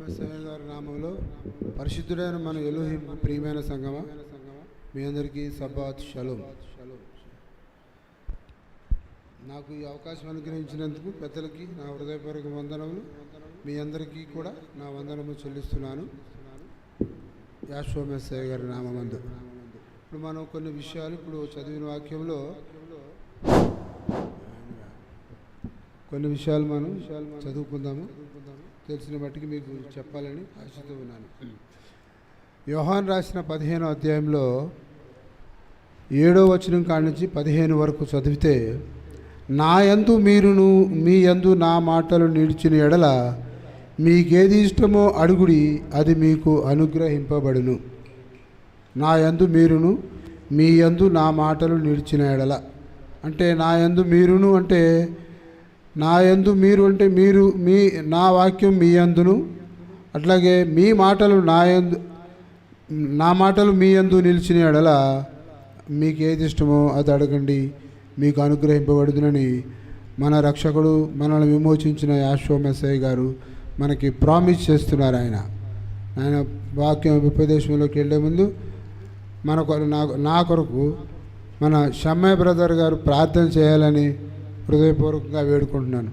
మెస్సయ్య గారి నామంలో పరిశుద్ధుడైన మన ఎలోహిం ప్రియమైన సంగమా, మీ అందరికీ సబ్బాత్ షలోమ్. నాకు ఈ అవకాశం అనుగ్రహించినందుకు పెద్దలకి నా హృదయపూర్వక వందనములు, మీ అందరికీ కూడా నా వందనము చెల్లిస్తున్నాను యాషోవా మెస్సయ్య గారి నామమందు. ఇప్పుడు మనం కొన్ని విషయాలు ఇప్పుడు చదివిన వాక్యంలో కొన్ని విషయాలు మనం చదువుకుందాము. తెలిసిన బట్టికి మీకు చెప్పాలని ఆశిస్తూ ఉన్నాను. యోహాను రాసిన 15వ అధ్యాయంలో 7వ వచనం కాడి నుంచి 15 వరకు చదివితే, నా యందు మీరును మీ యందు నా మాటలు నిలిచిన ఎడల మీకేది ఇష్టమో అడుగుడి, అది మీకు అనుగ్రహింపబడును. నా యందు మీరును మీ యందు నా మాటలు నిలిచిన ఎడల అంటే, నా యందు మీరును అంటే, నా యందు మీరు అంటే మీరు, మీ నా వాక్యం మీ యందును, అట్లాగే మీ మాటలు నా మాటలు మీ యందు నిలిచిన ఎడల మీకు ఏది ఇష్టమో అది అడగండి, మీకు అనుగ్రహింపబడుదునని మన రక్షకుడు మనల్ని విమోచించిన యాషోవా మెస్సయ్య గారు మనకి ప్రామిస్ చేస్తున్నారు. ఆయన వాక్యం ఉపదేశంలోకి వెళ్ళే ముందు నా కొరకు మన షమ్మయ్య బ్రదర్ గారు ప్రార్థన చేయాలని హృదయపూర్వకంగా వేడుకుంటున్నాను.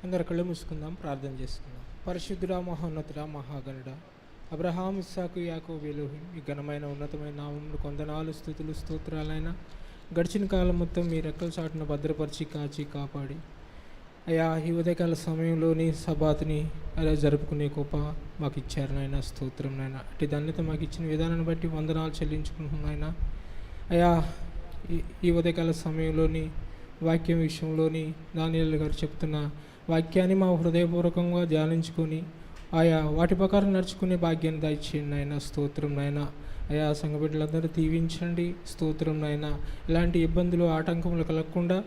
అందరు కళ్ళు మూసుకుందాం, ప్రార్థన చేసుకుందాం. పరిశుద్ధుడా, మహోన్నతుడా, మహాగణుడా, అబ్రహాం, ఇస్సాకు, యాకోబు ఎలోహిం, ఈ ఘనమైన ఉన్నతమైన నామమును కొందనాలు స్తుతులు స్తోత్రాలైనా గడిచిన కాలం మొత్తం మీ రెక్కల చాటును భద్రపరిచి కాచి కాపాడి అయా ఈ ఉదయకాల సమయంలోని సబాతుని అలా జరుపుకునే గొప్ప మాకు ఇచ్చారు నాయన. స్తోత్రం నాయన. అట్టి ధన్యత మాకు ఇచ్చిన విధానాన్ని బట్టి వందనాలు చెల్లించుకుంటున్నాయన. అయా ఈ ఉదయకాల సమయంలోని వాక్యం విషయంలోని దానియేలు గారు చెప్తున్న వాక్యాన్ని మా హృదయపూర్వకంగా ధ్యానించుకొని ఆయా వాటి ప్రకారం నడుచుకునే భాగ్యాన్ని దయచేయండి నాయన. స్తోత్రం నాయన. అయా సంఘ బిడ్డలందరూ దీవించండి. స్తోత్రం నాయన. ఎలాంటి ఇబ్బందులు ఆటంకములు కలగకుండా,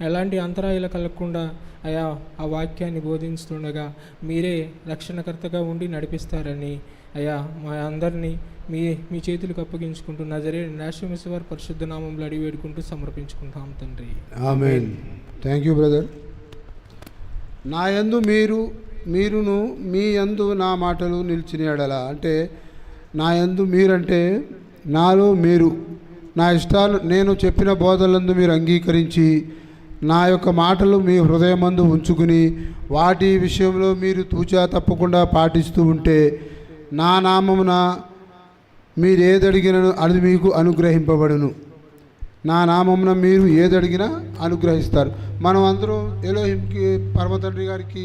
ఎలాంటి అంతరాయాలు కలగకుండా అయా ఆ వాక్యాన్ని బోధిస్తుండగా మీరే రక్షణకర్తగా ఉండి నడిపిస్తారని అయా మా అందరినీ మీ చేతులకు అప్పగించుకుంటూ నజరేయుడైన యాషోవా మెస్సయ్య వారి పరిశుద్ధ నామములో అడిగి వేడుకుంటూ సమర్పించుకుంటాం తండ్రి. ఆమేన్. Thank you brother. నా యందు మీరును మీ యందు నా మాటలు నిలిచిన ఎడల అంటే, నా యందు మీరంటే నాలో మీరు, నా ఇష్టాలు నేను చెప్పిన బోధలందు మీరు అంగీకరించి నా యొక్క మాటలు మీ హృదయమందు ఉంచుకుని వాటి విషయంలో మీరు తూచా తప్పకుండా పాటిస్తూ ఉంటే, నా నామమున మీరు ఏదడిగినను అది మీకు అనుగ్రహింపబడును. నా నామమున మీరు ఏదడిగినా అనుగ్రహిస్తారు. మనం అందరం ఎలోహింకి, పరమ తండ్రి గారికి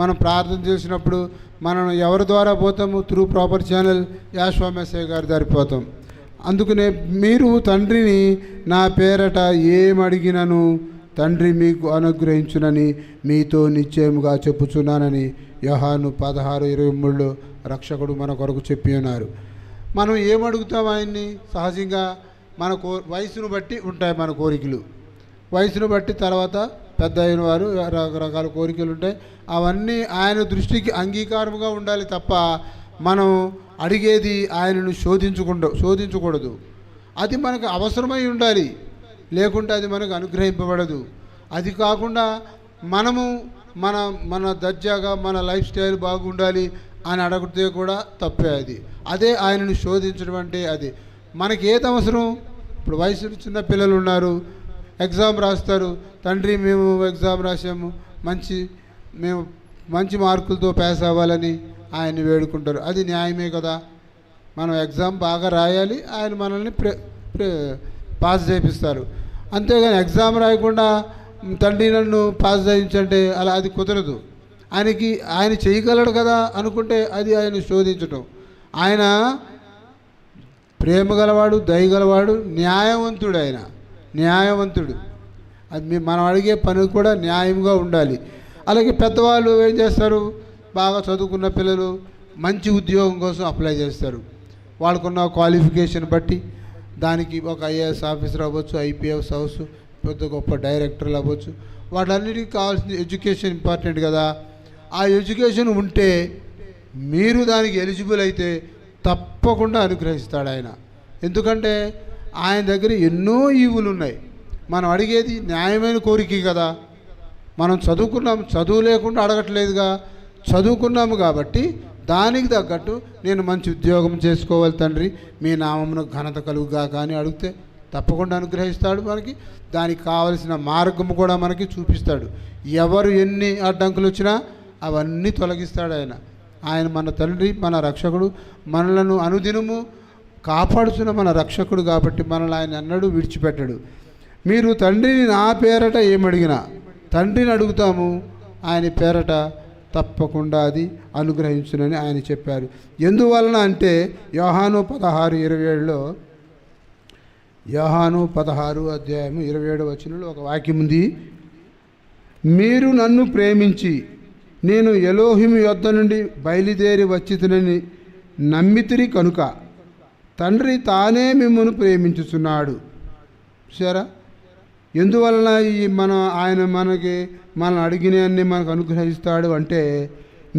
మనం ప్రార్థన చేసినప్పుడు మనం ఎవరి ద్వారా పోతాము? త్రూ ప్రాపర్ ఛానల్ యాషోవా మెస్సయ్య గారి దారి పోతాం. అందుకనే మీరు తండ్రిని నా పేరట ఏమడిగినను తండ్రి మీకు అనుగ్రహించునని మీతో నిశ్చయముగా చెప్పుచున్నానని యోహాను 16:23 రక్షకుడు మన కొరకు చెప్పి ఉన్నారు. మనం ఏమడుగుతాం ఆయన్ని? సహజంగా మన వయసును బట్టి ఉంటాయి మన కోరికలు. వయసును బట్టి తర్వాత పెద్ద అయిన వారు రకరకాల కోరికలు ఉంటాయి. అవన్నీ ఆయన దృష్టికి అంగీకారముగా ఉండాలి తప్ప మనం అడిగేది ఆయనను శోధించకూడదు. అది మనకు అవసరమై ఉండాలి, లేకుంటే అది మనకు అనుగ్రహింపబడదు. అది కాకుండా మనము మన దర్జాగా మన లైఫ్ స్టైల్ బాగుండాలి అని అడిగితే కూడా తప్పే. అదే ఆయనను శోధించడం అంటే అది మనకి ఏది అవసరం? ఇప్పుడు వయసు చిన్న పిల్లలు ఉన్నారు, ఎగ్జామ్ రాస్తారు. తండ్రి మేము ఎగ్జామ్ రాసాము, మేము మంచి మార్కులతో పాస్ అవ్వాలని ఆయన్ని వేడుకుంటారు. అది న్యాయమే కదా. మనం ఎగ్జామ్ బాగా రాయాలి, ఆయన మనల్ని పాస్ చేపిస్తారు. అంతేగాని ఎగ్జామ్ రాయకుండా తండ్రి నన్ను పాస్ చేయించంటే అది కుదరదు. ఆయన చేయగలడు కదా అనుకుంటే అది ఆయన శోధించటం. ఆయన ప్రేమ గలవాడు, దయగలవాడు, న్యాయవంతుడు. ఆయన న్యాయవంతుడు. అది మనం అడిగే పని కూడా న్యాయంగా ఉండాలి. అలాగే పెద్దవాళ్ళు ఏం చేస్తారు? బాగా చదువుకున్న పిల్లలు మంచి ఉద్యోగం కోసం అప్లై చేస్తారు. వాళ్ళకున్న క్వాలిఫికేషన్ బట్టి దానికి ఒక ఐఏఎస్ ఆఫీసర్ అవ్వచ్చు, ఐపీఎస్ పెద్ద గొప్ప డైరెక్టర్లు అవ్వచ్చు. వాటన్నిటికీ కావాల్సిన ఎడ్యుకేషన్ ఇంపార్టెంట్ కదా. ఆ ఎడ్యుకేషన్ ఉంటే మీరు దానికి ఎలిజిబుల్ అయితే తప్పకుండా అనుగ్రహిస్తాడు ఆయన. ఎందుకంటే ఆయన దగ్గర ఎన్నో ఈవులు ఉన్నాయి. మనం అడిగేది న్యాయమైన కోరిక కదా. మనం చదువుకున్నాం, చదువు లేకుండా అడగట్లేదుగా, చదువుకున్నాము కాబట్టి దానికి తగ్గట్టు నేను మంచి ఉద్యోగం చేసుకోవాలి తండ్రి, మీ నామమును ఘనత కలుగుగా కానీ అడిగితే తప్పకుండా అనుగ్రహిస్తాడు. మనకి దానికి కావలసిన మార్గం కూడా మనకి చూపిస్తాడు. ఎవరు ఎన్ని అడ్డంకులు వచ్చినా అవన్నీ తొలగిస్తాడు ఆయన. ఆయన మన తండ్రి, మన రక్షకుడు, మనలను అనుదినము కాపాడుతున్న మన రక్షకుడు కాబట్టి మనల్ని ఆయన అన్నడు విడిచిపెట్టడు. మీరు తండ్రిని నా పేరట ఏమడిగినా, తండ్రిని అడుగుతాము, ఆయన పేరట తప్పకుండా అది అనుగ్రహించునని ఆయన చెప్పారు. ఎందువలన అంటే యోహాను 16:27లో, యోహాను 16:27 ఒక వాక్యం ఉంది. మీరు నన్ను ప్రేమించి నేను ఎలోహిము యొద్ద నుండి బయలుదేరి వచ్చితునని నమ్మితిరి కనుక తండ్రి తానే మిమ్మల్ని ప్రేమించుచున్నాడు. సరే, ఎందువలన ఆయన మనం అడిగినవన్నీ మనకు అనుగ్రహిస్తాడు అంటే,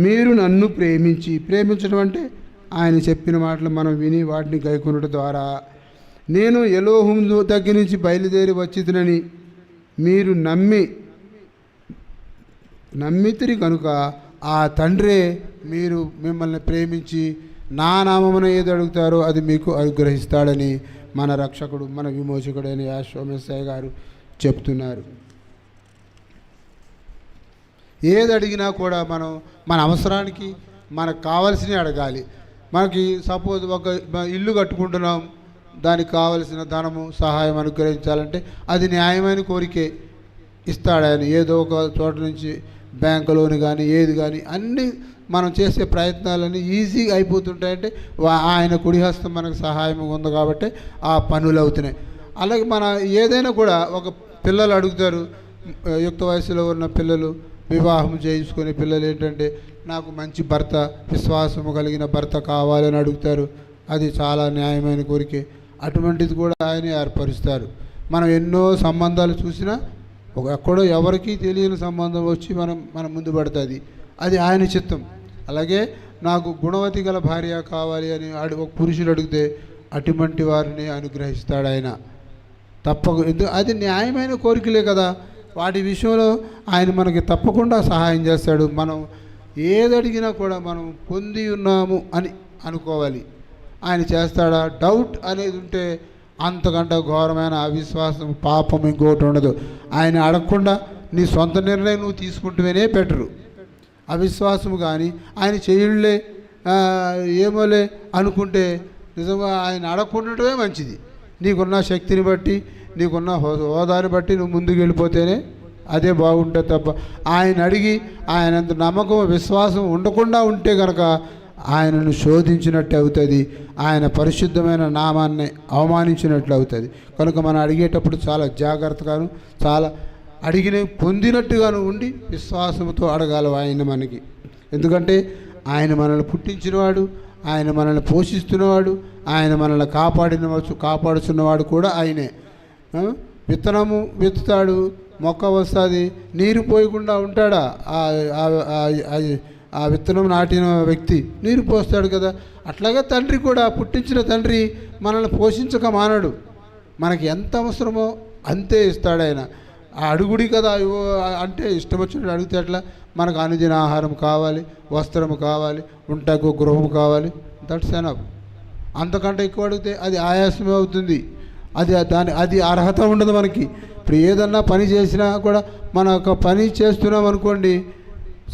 మీరు నన్ను ప్రేమించడం అంటే ఆయన చెప్పిన మాటలు మనం విని వాటిని గైకొనడం ద్వారా, నేను ఎలోహిము దగ్గర నుంచి బయలుదేరి వచ్చితునని మీరు నమ్మితిరి కనుక ఆ తండ్రే మిమ్మల్ని ప్రేమించి నా నామమున ఏది అడుగుతారో అది మీకు అనుగ్రహిస్తాడని మన రక్షకుడు, మన విమోచకుడైన యెహోవా మెస్సీయ గారు చెప్తున్నారు. ఏది అడిగినా కూడా మనం మన అవసరానికి మనకు కావాల్సినవి అడగాలి. మనకి సపోజ్ ఒక ఇల్లు కట్టుకుంటున్నాం, దానికి కావలసిన ధనము సహాయం అనుగ్రహించాలంటే అది న్యాయమైన కోరికే, ఇస్తాడు ఆయన. ఏదో ఒక చోట నుంచి బ్యాంకు లోన్ కానీ ఏది కానీ అన్నీ మనం చేసే ప్రయత్నాలన్నీ ఈజీగా అయిపోతుంటాయంటే ఆయన కుడిహస్తం మనకు సహాయం ఉంది కాబట్టి ఆ పనులు అవుతున్నాయి. అలాగే మన ఏదైనా కూడా ఒక పిల్లలు అడుగుతారు, యుక్త వయసులో ఉన్న పిల్లలు, వివాహం చేయించుకునే పిల్లలు ఏంటంటే నాకు మంచి భర్త, విశ్వాసము కలిగిన భర్త కావాలని అడుగుతారు. అది చాలా న్యాయమైన కోరికే. అటువంటిది కూడా ఆయన ఏర్పరుస్తారు. మనం ఎన్నో సంబంధాలు చూసినా ఎక్కడో ఎవరికీ తెలియని సంబంధం వచ్చి మన ముందు పడుతుంది. అది ఆయన చిత్తం. అలాగే నాకు గుణవతి గల భార్య కావాలి అని ఒక పురుషుడు అడిగితే అటువంటి వారిని అనుగ్రహిస్తాడు ఆయన అది న్యాయమైన కోరికలే కదా. వాటి విషయంలో ఆయన మనకి తప్పకుండా సహాయం చేస్తాడు. మనం ఏది అడిగినా కూడా మనం పొంది ఉన్నాము అని అనుకోవాలి. ఆయన చేస్తాడా? డౌట్ అనేది ఉంటే అంతకంటే ఘోరమైన అవిశ్వాసం, పాపం ఇంకోటి ఉండదు. ఆయన అడగకుండా నీ సొంత నిర్ణయం నువ్వు తీసుకుంటూనే బెటరు. అవిశ్వాసము కానీ ఆయన చేయుళ్ళే ఏమోలే అనుకుంటే నిజంగా ఆయన అడగకుండటమే మంచిది. నీకున్న శక్తిని బట్టి, నీకున్న హోదాని బట్టి నువ్వు ముందుకు వెళ్ళిపోతేనే అదే బాగుంటుంది తప్ప ఆయన అడిగి ఆయనంత నమ్మకం, విశ్వాసం ఉండకుండా ఉంటే కనుక ఆయనను శోధించినట్టు అవుతుంది. ఆయన పరిశుద్ధమైన నామాన్ని అవమానించినట్లు అవుతుంది. కనుక మనం అడిగేటప్పుడు చాలా జాగ్రత్తగాను, చాలా పొందినట్టుగాను ఉండి విశ్వాసంతో అడగాలి ఆయన మనకి. ఎందుకంటే ఆయన మనల్ని పుట్టించినవాడు, ఆయన మనల్ని పోషిస్తున్నవాడు, ఆయన మనల్ని కాపాడుతున్నవాడు కూడా ఆయనే. విత్తనము విత్తుతాడు, మొక్క వస్తుంది, నీరు పోయకుండా ఉంటాడా? ఆ విత్తనం నాటిన వ్యక్తి నీరు పోస్తాడు కదా. అట్లాగే తండ్రి కూడా, పుట్టించిన తండ్రి మనల్ని పోషించక మానడు. మనకి ఎంత అవసరమో అంతే ఇస్తాడు ఆయన. ఆ అడుగుడి కదా అంటే ఇష్టం వచ్చినట్టు అడిగితే అట్లా మనకు అనుదిన ఆహారం కావాలి, వస్త్రము కావాలి, ఉంటాకు గృహం కావాలి. That's enough. అంతకంటే ఎక్కువ అడిగితే అది ఆయాసమే అవుతుంది. అది అర్హత ఉండదు మనకి. ఇప్పుడు ఏదన్నా పని చేసినా కూడా మన ఒక పని చేస్తున్నాం అనుకోండి,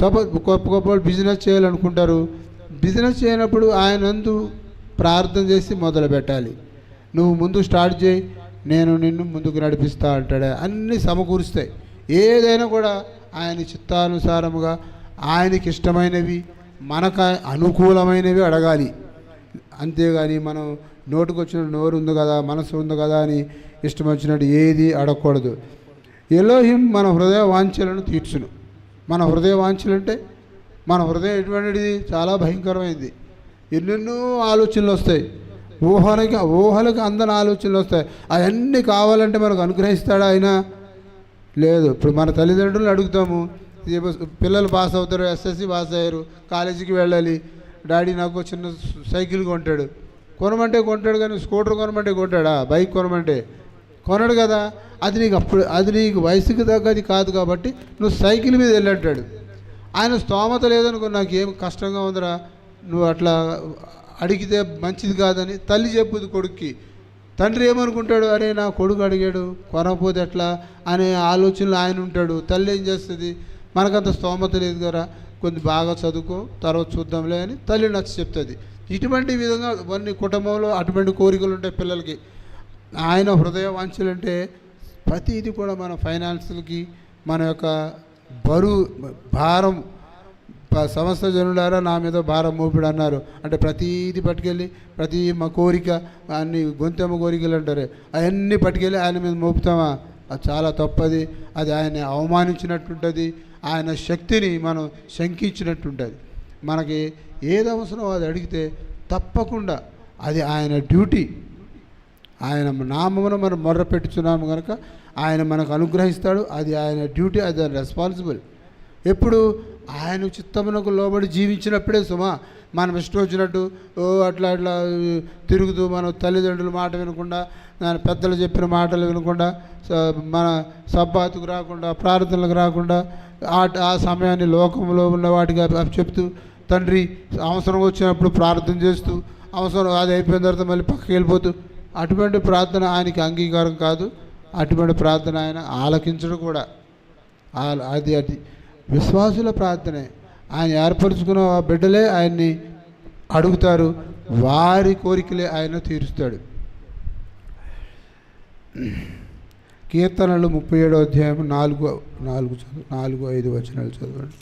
సపోజ్ గొప్ప బిజినెస్ చేయాలనుకుంటారు. బిజినెస్ చేయనప్పుడు ఆయనందు ప్రార్థన చేసి మొదలు పెట్టాలి. నువ్వు ముందు స్టార్ట్ చేయి, నేను నిన్ను ముందుకు నడిపిస్తా అంటాడు. అన్నీ సమకూరుస్తాయి. ఏదైనా కూడా ఆయన చిత్తానుసారముగా ఆయనకి ఇష్టమైనవి, మనకు అనుకూలమైనవి అడగాలి. అంతేగాని మనం నోటుకొచ్చిన నోరు ఉంది కదా, మనసు ఉంది కదా అని ఇష్టం వచ్చినట్టు ఏది అడగకూడదు. ఎలోహిం మన హృదయ వాంఛలను తీర్చును. మన హృదయ వాంఛలు అంటే మన హృదయం ఎటువంటిది? చాలా భయంకరమైంది. ఎన్నెన్నో ఆలోచనలు వస్తాయి, ఊహలకు అందని ఆలోచనలు వస్తాయి. అవన్నీ కావాలంటే మనకు అనుగ్రహిస్తాడా ఆయన? లేదు. ఇప్పుడు మన తల్లిదండ్రులు అడుగుతాము, పిల్లలు పాస్ అవుతారు, ఎస్ఎస్సి పాస్ అయ్యారు, కాలేజీకి వెళ్ళాలి, డాడీ నాకు చిన్న సైకిల్ కొంటాడు. కొనమంటే కొంటాడు, కానీ స్కూటర్ కొనమంటే కొంటాడా? బైక్ కొనమంటే కొనడు కదా. అది నీకు వయసుకి తగ్గది కాదు కాబట్టి నువ్వు సైకిల్ మీద వెళ్ళంటాడు. ఆయన స్తోమత లేదనుకో, నాకు ఏం కష్టంగా ఉందిరా, నువ్వు అట్లా అడిగితే మంచిది కాదని తల్లి చెప్పుది కొడుక్కి. తండ్రి ఏమనుకుంటాడు, అరే నా కొడుకు అడిగాడు కొనకపోతే ఎట్లా అనే ఆలోచనలు ఆయన ఉంటాడు. తల్లి ఏం చేస్తుంది, మనకంత స్తోమత లేదు కదా, కొంచెం బాగా చదువుకో తర్వాత చూద్దాంలే అని తల్లి నచ్చ చెప్తుంది. ఇటువంటి విధంగా కొన్ని కుటుంబంలో అటువంటి కోరికలు ఉంటాయి పిల్లలకి. ఆయన హృదయ వాంఛలంటే ప్రతిదీ కూడా మన ఫైనాన్స్లకి మన యొక్క భారం సమస్త జనులారా నా మీద భారం మోపిడు అన్నారు. అంటే ప్రతీది పట్టుకెళ్ళి మా కోరిక అన్ని గొంతెమ్మ కోరికలు అంటారు, అవన్నీ పట్టుకెళ్ళి ఆయన మీద మోపుతామా? అది చాలా తప్పది. అది ఆయన అవమానించినట్టుంటుంది, ఆయన శక్తిని మనం శంకించినట్టుంటుంది. మనకి ఏది అవసరం అది అడిగితే తప్పకుండా అది ఆయన డ్యూటీ. ఆయన నామమున మనం మొర్ర పెట్టుచున్నాము కనుక ఆయన మనకు అనుగ్రహిస్తాడు. అది ఆయన డ్యూటీ, అది రెస్పాన్సిబుల్. ఎప్పుడు ఆయన చిత్తమునకు లోబడి జీవించినప్పుడే సుమా. మనం ఇష్టం వచ్చినట్టు అట్లా తిరుగుతూ మనం తల్లిదండ్రుల మాట వినకుండా, పెద్దలు చెప్పిన మాటలు వినకుండా, మన సబ్బాతుకు రాకుండా, ప్రార్థనలకు రాకుండా, ఆ సమయాన్ని లోకంలో ఉన్న వాటికి చెప్తూ, తండ్రి అవసరం వచ్చినప్పుడు ప్రార్థన చేస్తూ, అవసరం అది అయిపోయిన తర్వాత మళ్ళీ పక్కకి వెళ్ళిపోతూ, అటువంటి ప్రార్థన ఆయనకి అంగీకారం కాదు. అటువంటి ప్రార్థన ఆయన ఆలకించడం కూడా. అది విశ్వాసుల ప్రార్థనే. ఆయన ఏర్పరచుకున్న ఆ బిడ్డలే ఆయన్ని అడుగుతారు, వారి కోరికలే ఆయన తీరుస్తాడు. కీర్తనలు 37వ అధ్యాయం 4-5 వచనాలు చదవండి.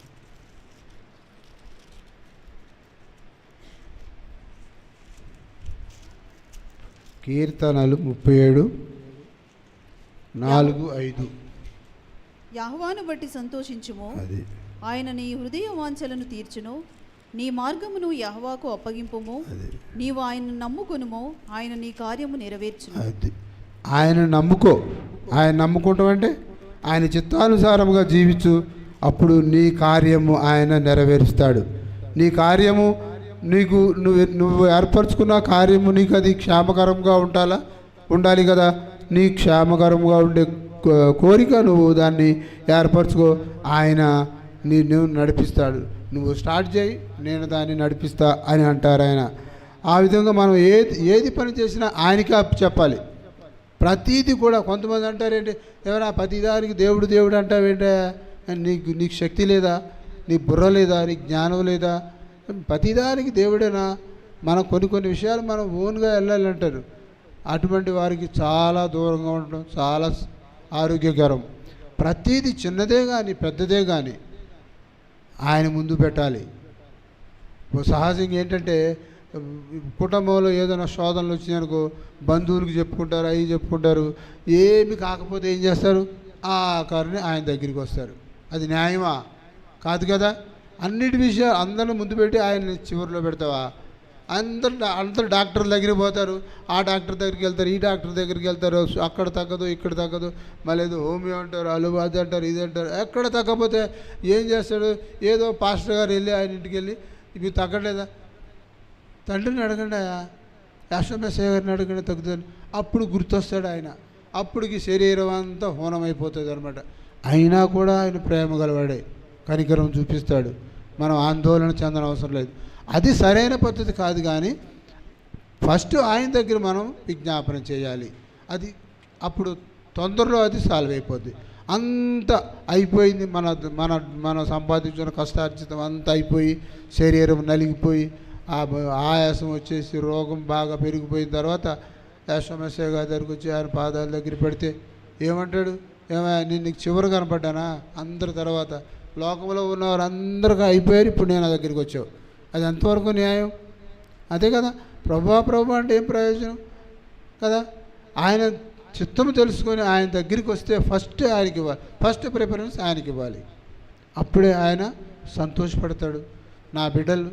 కీర్తనలు 37:4-5. యెహోవాను బట్టి సంతోషించుము, ఆయన నీ హృదయ వాంఛలను తీర్చును. నీ మార్గమును యెహోవాకు అప్పగింపుము, నీవు ఆయనను నమ్ముకొనుము, ఆయన నీ కార్యము నెరవేర్చును. ఆయన నమ్ముకో. ఆయన నమ్ముకుంటాం అంటే ఆయన చిత్తానుసారముగా జీవించు, అప్పుడు నీ కార్యము ఆయన నెరవేరుస్తాడు. నీ కార్యము నువ్వు ఏర్పరచుకున్న కార్యము నీకు అది క్షేమకరంగా ఉండాలి కదా. నీ క్షేమకరంగా ఉండే కోరిక నువ్వు దాన్ని ఏర్పరచుకో, ఆయన నువ్వు నడిపిస్తాడు. నువ్వు స్టార్ట్ చేయి, నేను దాన్ని నడిపిస్తా అని అంటారు ఆయన. ఆ విధంగా మనం ఏది పని చేసినా ఆయనకి చెప్పాలి. ప్రతీది కూడా. కొంతమంది అంటారేంటి, ఎవరా ప్రతిదానికి దేవుడు అంటావేంటే, నీకు శక్తి లేదా, నీ బుర్ర లేదా, నీకు జ్ఞానం లేదా? ప్రతిదానికి దేవుడేనా? మనం కొన్ని విషయాలు మనం ఓన్గా వెళ్ళాలంటారు. అటువంటి వారికి చాలా దూరంగా ఉండడం చాలా ఆరోగ్యకరం. ప్రతీది చిన్నదే కానీ పెద్దదే కానీ ఆయన ముందు పెట్టాలి. సహజంగా ఏంటంటే కుటుంబంలో ఏదైనా శోధనలు వచ్చినాయనుకో, బంధువులకు చెప్పుకుంటారు, అవి చెప్పుకుంటారు. ఏమి కాకపోతే ఏం చేస్తారు, ఆ కారణం ఆయన దగ్గరికి వస్తారు. అది న్యాయమా? కాదు కదా. అన్నిటి విషయాలు అందరిని ముందు పెట్టి ఆయన చివరిలో పెడతావా? అందరు డాక్టర్ దగ్గరికి పోతారు, ఆ డాక్టర్ దగ్గరికి వెళ్తారు, ఈ డాక్టర్ దగ్గరికి వెళ్తారు, అక్కడ తగ్గదు ఇక్కడ తగ్గదు, మళ్ళీ ఏదో హోమియో అంటారు, అలోపతి అంటారు, ఇది అంటారు. ఎక్కడ తగ్గకపోతే ఏం చేస్తాడు, ఏదో పాస్టర్ గారు వెళ్ళి ఆయన ఇంటికి వెళ్ళి ఇవి తగ్గలేదా, తండ్రిని అడగండి, యాశ్వమేశ్వర గారిని అడగండి తగ్గుతుంది. అప్పుడు గుర్తొస్తాడు ఆయన. అప్పటికి శరీరం అంతా హోనమైపోతుంది అనమాట. అయినా కూడా ఆయన ప్రేమ గలవాడే, కనికరం చూపిస్తాడు. మనం ఆందోళన చెందన అవసరం లేదు. అది సరైన పద్ధతి కాదు, కానీ ఫస్ట్ ఆయన దగ్గర మనం విజ్ఞాపన చేయాలి. అది అప్పుడు తొందరలో అది సాల్వ్ అయిపోద్ది. అంత అయిపోయింది, మన సంపాదించిన కష్టార్జితం అంతా అయిపోయి శరీరం నలిగిపోయి ఆయాసం వచ్చేసి రోగం బాగా పెరిగిపోయిన తర్వాత యాశ్వమేశ్వర గారి దగ్గరికి వచ్చి ఆయన పాదాల దగ్గర పెడితే ఏమంటాడు, నీకు చివరి కనపడ్డానా? అందరి తర్వాత లోకంలో ఉన్నవారు అందరికీ అయిపోయారు, ఇప్పుడు నేను నా దగ్గరికి వచ్చావు. అది ఎంతవరకు న్యాయం? అదే కదా. ప్రభు అంటే ఏం ప్రయోజనం కదా. ఆయన చిత్తము తెలుసుకొని ఆయన దగ్గరికి వస్తే ఫస్ట్ ఆయనకి ఇవ్వాలి, ఫస్ట్ ప్రిఫరెన్స్ ఆయనకి ఇవ్వాలి. అప్పుడే ఆయన సంతోషపడతాడు. నా బిడ్డలు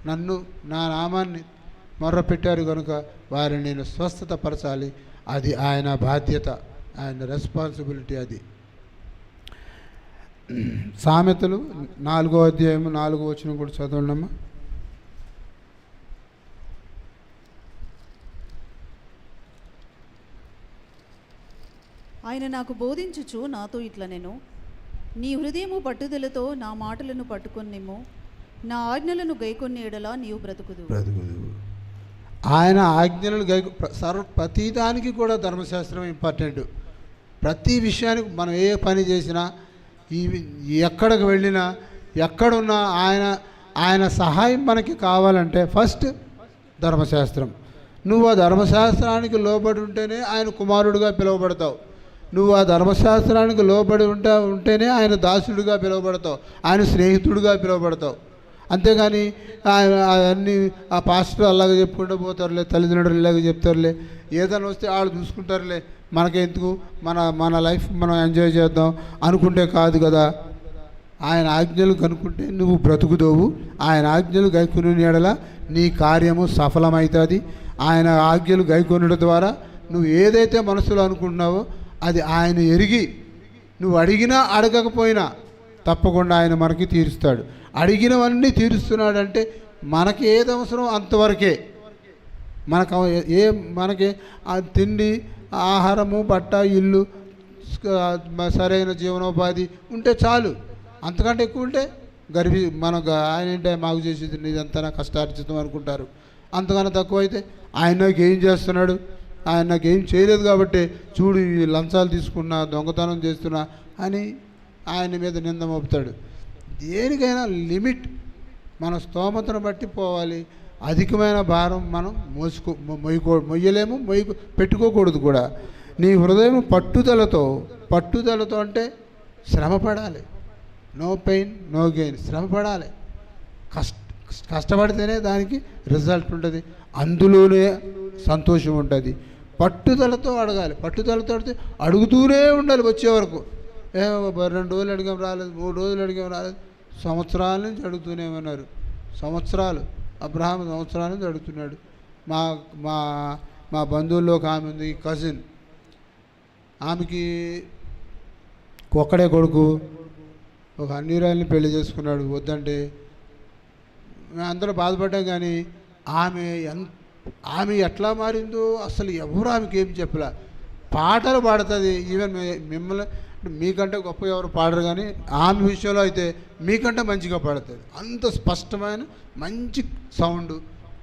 నన్ను, నా నామాన్ని మొర్రపెట్టారు కనుక వారిని నేను స్వస్థత పరచాలి. అది ఆయన బాధ్యత, ఆయన రెస్పాన్సిబిలిటీ. అది సామెతలు 4వ అధ్యాయం 4వ వచనం కూడా చదవండి అమ్మా. ఆయన నాకు బోధించుచు నాతో ఇట్లా నేను నీ హృదయము పట్టుదలతో నా మాటలను పట్టుకొనిమ్ము, నా ఆజ్ఞలను గైకొన్ని ఎడల నీవు బ్రతుకుదు. ఆయన ఆజ్ఞలను ప్రతిదానికి కూడా ధర్మశాస్త్రం ఇంపార్టెంట్. ప్రతి విషయానికి మనం ఏ పని చేసినా, ఎక్కడికి వెళ్ళినా, ఎక్కడున్నా ఆయన సహాయం మనకి కావాలంటే ఫస్ట్ ధర్మశాస్త్రం. నువ్వు ఆ ధర్మశాస్త్రానికి లోబడి ఉంటేనే ఆయన కుమారుడిగా పిలువబడతావు. నువ్వు ఆ ధర్మశాస్త్రానికి లోబడి ఉంటేనే ఆయన దాసుడిగా పిలువబడతావు, ఆయన స్నేహితుడిగా పిలువబడతావు. అంతేగాని అన్నీ ఆ పాస్టర్ అలాగే చెప్పుకుంటూ పోతారులే, తల్లిదండ్రులు ఇలాగే చెప్తారులే, ఏదైనా వస్తే వాళ్ళు చూసుకుంటారులే, మనకెందుకు, మన లైఫ్ మనం ఎంజాయ్ చేద్దాం అనుకుంటే కాదు కదా. ఆయన ఆజ్ఞలు కనుక్కుంటే నువ్వు బ్రతుకుదోవు. ఆయన ఆజ్ఞలు గైకొనిన యెడల నీ కార్యము సఫలమవుతుంది. ఆయన ఆజ్ఞలు గైకొనడం ద్వారా నువ్వు ఏదైతే మనసులో అనుకుంటున్నావో అది ఆయన ఎరిగి, నువ్వు అడిగినా అడగకపోయినా తప్పకుండా ఆయన మనకి తీరుస్తాడు. అడిగినవన్నీ తీరుస్తున్నాడంటే మనకి ఏది అవసరం అంతవరకే. మనకి తిండి, ఆహారము, బట్ట, ఇల్లు, సరైన జీవనోపాధి ఉంటే చాలు. అంతకంటే ఎక్కువ ఉంటే ఆయన ఏంటంటే మాకు చేసేది ఇదంతా నా కష్టార్జితం అనుకుంటారు. అంతకన్నా తక్కువైతే ఆయన నాకు ఏం చేస్తున్నాడు, ఆయన నాకు ఏం చేయలేదు కాబట్టి చూడు ఈ లంచాలు తీసుకున్నా, దొంగతనం చేస్తున్నా అని ఆయన మీద నింద మోపుతాడు. దేనికైనా లిమిట్, మన స్తోమతను బట్టి పోవాలి. అధికమైన భారం మనం మొయ్యలేము, పెట్టుకోకూడదు కూడా. నీ హృదయం పట్టుదలతో అంటే శ్రమపడాలి. No pain no gain. శ్రమపడాలి, కష్టపడితేనే దానికి రిజల్ట్ ఉంటుంది, అందులోనే సంతోషం ఉంటుంది. పట్టుదలతో అడగాలి. పట్టుదలతో అడుగుతూనే ఉండాలి వచ్చే వరకు. 2 రోజులు అడిగాం రాలేదు, 3 రోజులు అడిగాం రాలేదు, సంవత్సరాల నుంచి అడుగుతూనే ఉన్నారు. అబ్రహాం సంవత్సరాల నుంచి అడుగుతున్నాడు. మా బంధువుల్లో ఒక ఆమె ఉంది, కజిన్. ఆమెకి ఒక్కడే కొడుకు, ఒక అన్యురాలిని పెళ్లి చేసుకున్నాడు వద్దంటే. మేము అందరూ బాధపడ్డాం. కానీ ఆమె ఎట్లా మారిందో అసలు ఎవరు ఆమెకి ఏం చెప్పలే. పాటలు పాడుతుంది. ఈవెన్ మిమ్మల్ని మీకంటే గొప్ప ఎవరు పాడరు, కానీ ఆమె విషయంలో అయితే మీకంటే మంచిగా పాడుతుంది. అంత స్పష్టమైన మంచి సౌండ్.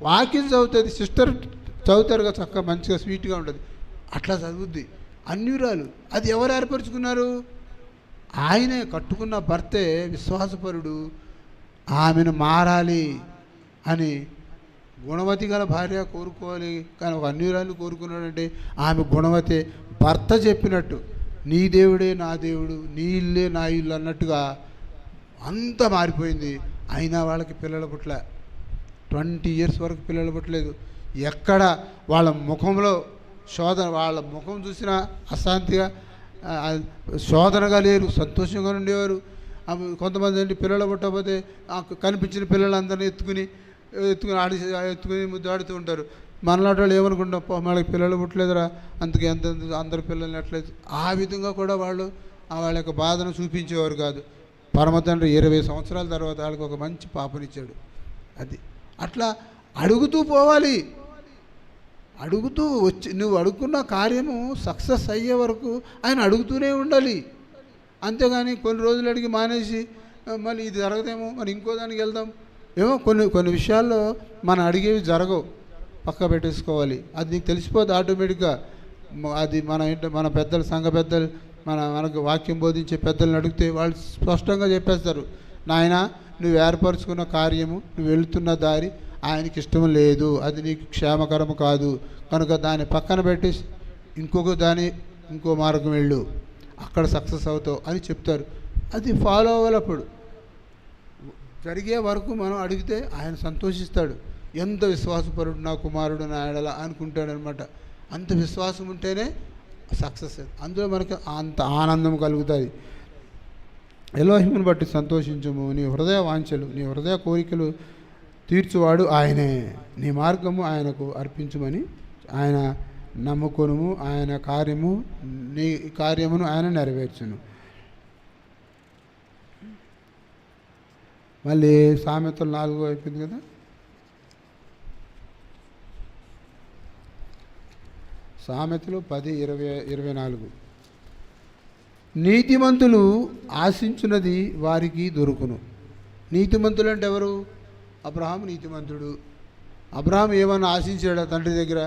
వాక్యం చదువుతుంది, సిస్టర్ చదువుతారు కదా, చక్కగా మంచిగా స్వీట్గా ఉంటుంది. అట్లా చదువుద్ది. అన్యురాలు. అది ఎవరు ఏర్పరచుకున్నారు? ఆయనే. కట్టుకున్న భర్తే విశ్వాసపరుడు. ఆమెను మారాలి అని గుణవతి గల భార్య కోరుకోవాలి. కానీ ఒక అన్యురాలు కోరుకున్నాడంటే ఆమె గుణవతే. భర్త చెప్పినట్టు నీ దేవుడే నా దేవుడు, నీ ఇల్లే నా ఇల్లు అన్నట్టుగా అంతా మారిపోయింది. అయినా వాళ్ళకి పిల్లలు పుట్ల 20 years వరకు పిల్లలు పుట్టలేదు. ఎక్కడ వాళ్ళ ముఖంలో వాళ్ళ ముఖం చూసినా అశాంతిగా, శోధనగా లేరు, సంతోషంగా ఉండేవారు. కొంతమంది ఏంటి, పిల్లలు పుట్టకపోతే కనిపించిన పిల్లలందరినీ ఎత్తుకుని ముద్దాడుతూ ఉంటారు. మనలాంటి వాళ్ళు ఏమనుకుంటాం, వాళ్ళకి పిల్లలు పుట్టలేదురా, అందుకే అందరి పిల్లల్ని ఎట్లేదు. ఆ విధంగా కూడా వాళ్ళ యొక్క బాధను చూపించేవారు కాదు. పరమతండ్రి 20 సంవత్సరాల తర్వాత వాళ్ళకి ఒక మంచి పాపనిచ్చాడు. అది అట్లా అడుగుతూ పోవాలి. అడుగుతూ వచ్చి నువ్వు అడుగుకున్న కార్యము సక్సెస్ అయ్యే వరకు ఆయన అడుగుతూనే ఉండాలి. అంతేగాని కొన్ని రోజులు అడిగి మానేసి మళ్ళీ ఇది జరగదేమో మరి ఇంకో దానికి వెళ్దాం ఏమో, కొన్ని విషయాల్లో మనం అడిగేవి జరగవు, పక్క పెట్టేసుకోవాలి. అది నీకు తెలిసిపోద్ది ఆటోమేటిక్గా. అది మన పెద్దలు, సంఘ పెద్దలు, మనకు వాక్యం బోధించే పెద్దలను అడిగితే వాళ్ళు స్పష్టంగా చెప్పేస్తారు, నాయన నువ్వు ఏర్పరచుకున్న కార్యము, నువ్వు వెళుతున్న దారి ఆయనకి ఇష్టం లేదు, అది నీకు క్షేమకరము కాదు, కనుక దాన్ని పక్కన పెట్టి ఇంకో మార్గం వెళ్ళు, అక్కడ సక్సెస్ అవుతావు అని చెప్తారు. అది ఫాలో అవ్వాలప్పుడు. జరిగే వరకు మనం అడిగితే ఆయన సంతోషిస్తాడు. ఎంత విశ్వాసపరుడు నా కుమారుడు నా ఎడల అనుకుంటాడనమాట. అంత విశ్వాసం ఉంటేనే సక్సెస్. అందులో మనకి అంత ఆనందం కలుగుతుంది. ఎలోహిమును బట్టి సంతోషించము, నీ హృదయ వాంఛలు, నీ హృదయ కోరికలు తీర్చువాడు ఆయనే, నీ మార్గము ఆయనకు అర్పించుమని ఆయన నమ్ముకొనుము, ఆయన నీ కార్యమును ఆయన నెరవేర్చును. మళ్ళీ సామెతలు 4 అయిపోయింది కదా. సామెతలు 10:24. నీతిమంతులు ఆశించున్నది వారికి దొరుకును. నీతిమంతులు అంటే ఎవరు? అబ్రహాము నీతిమంతుడు. అబ్రహాం ఏమన్నా ఆశించాడా తండ్రి దగ్గర?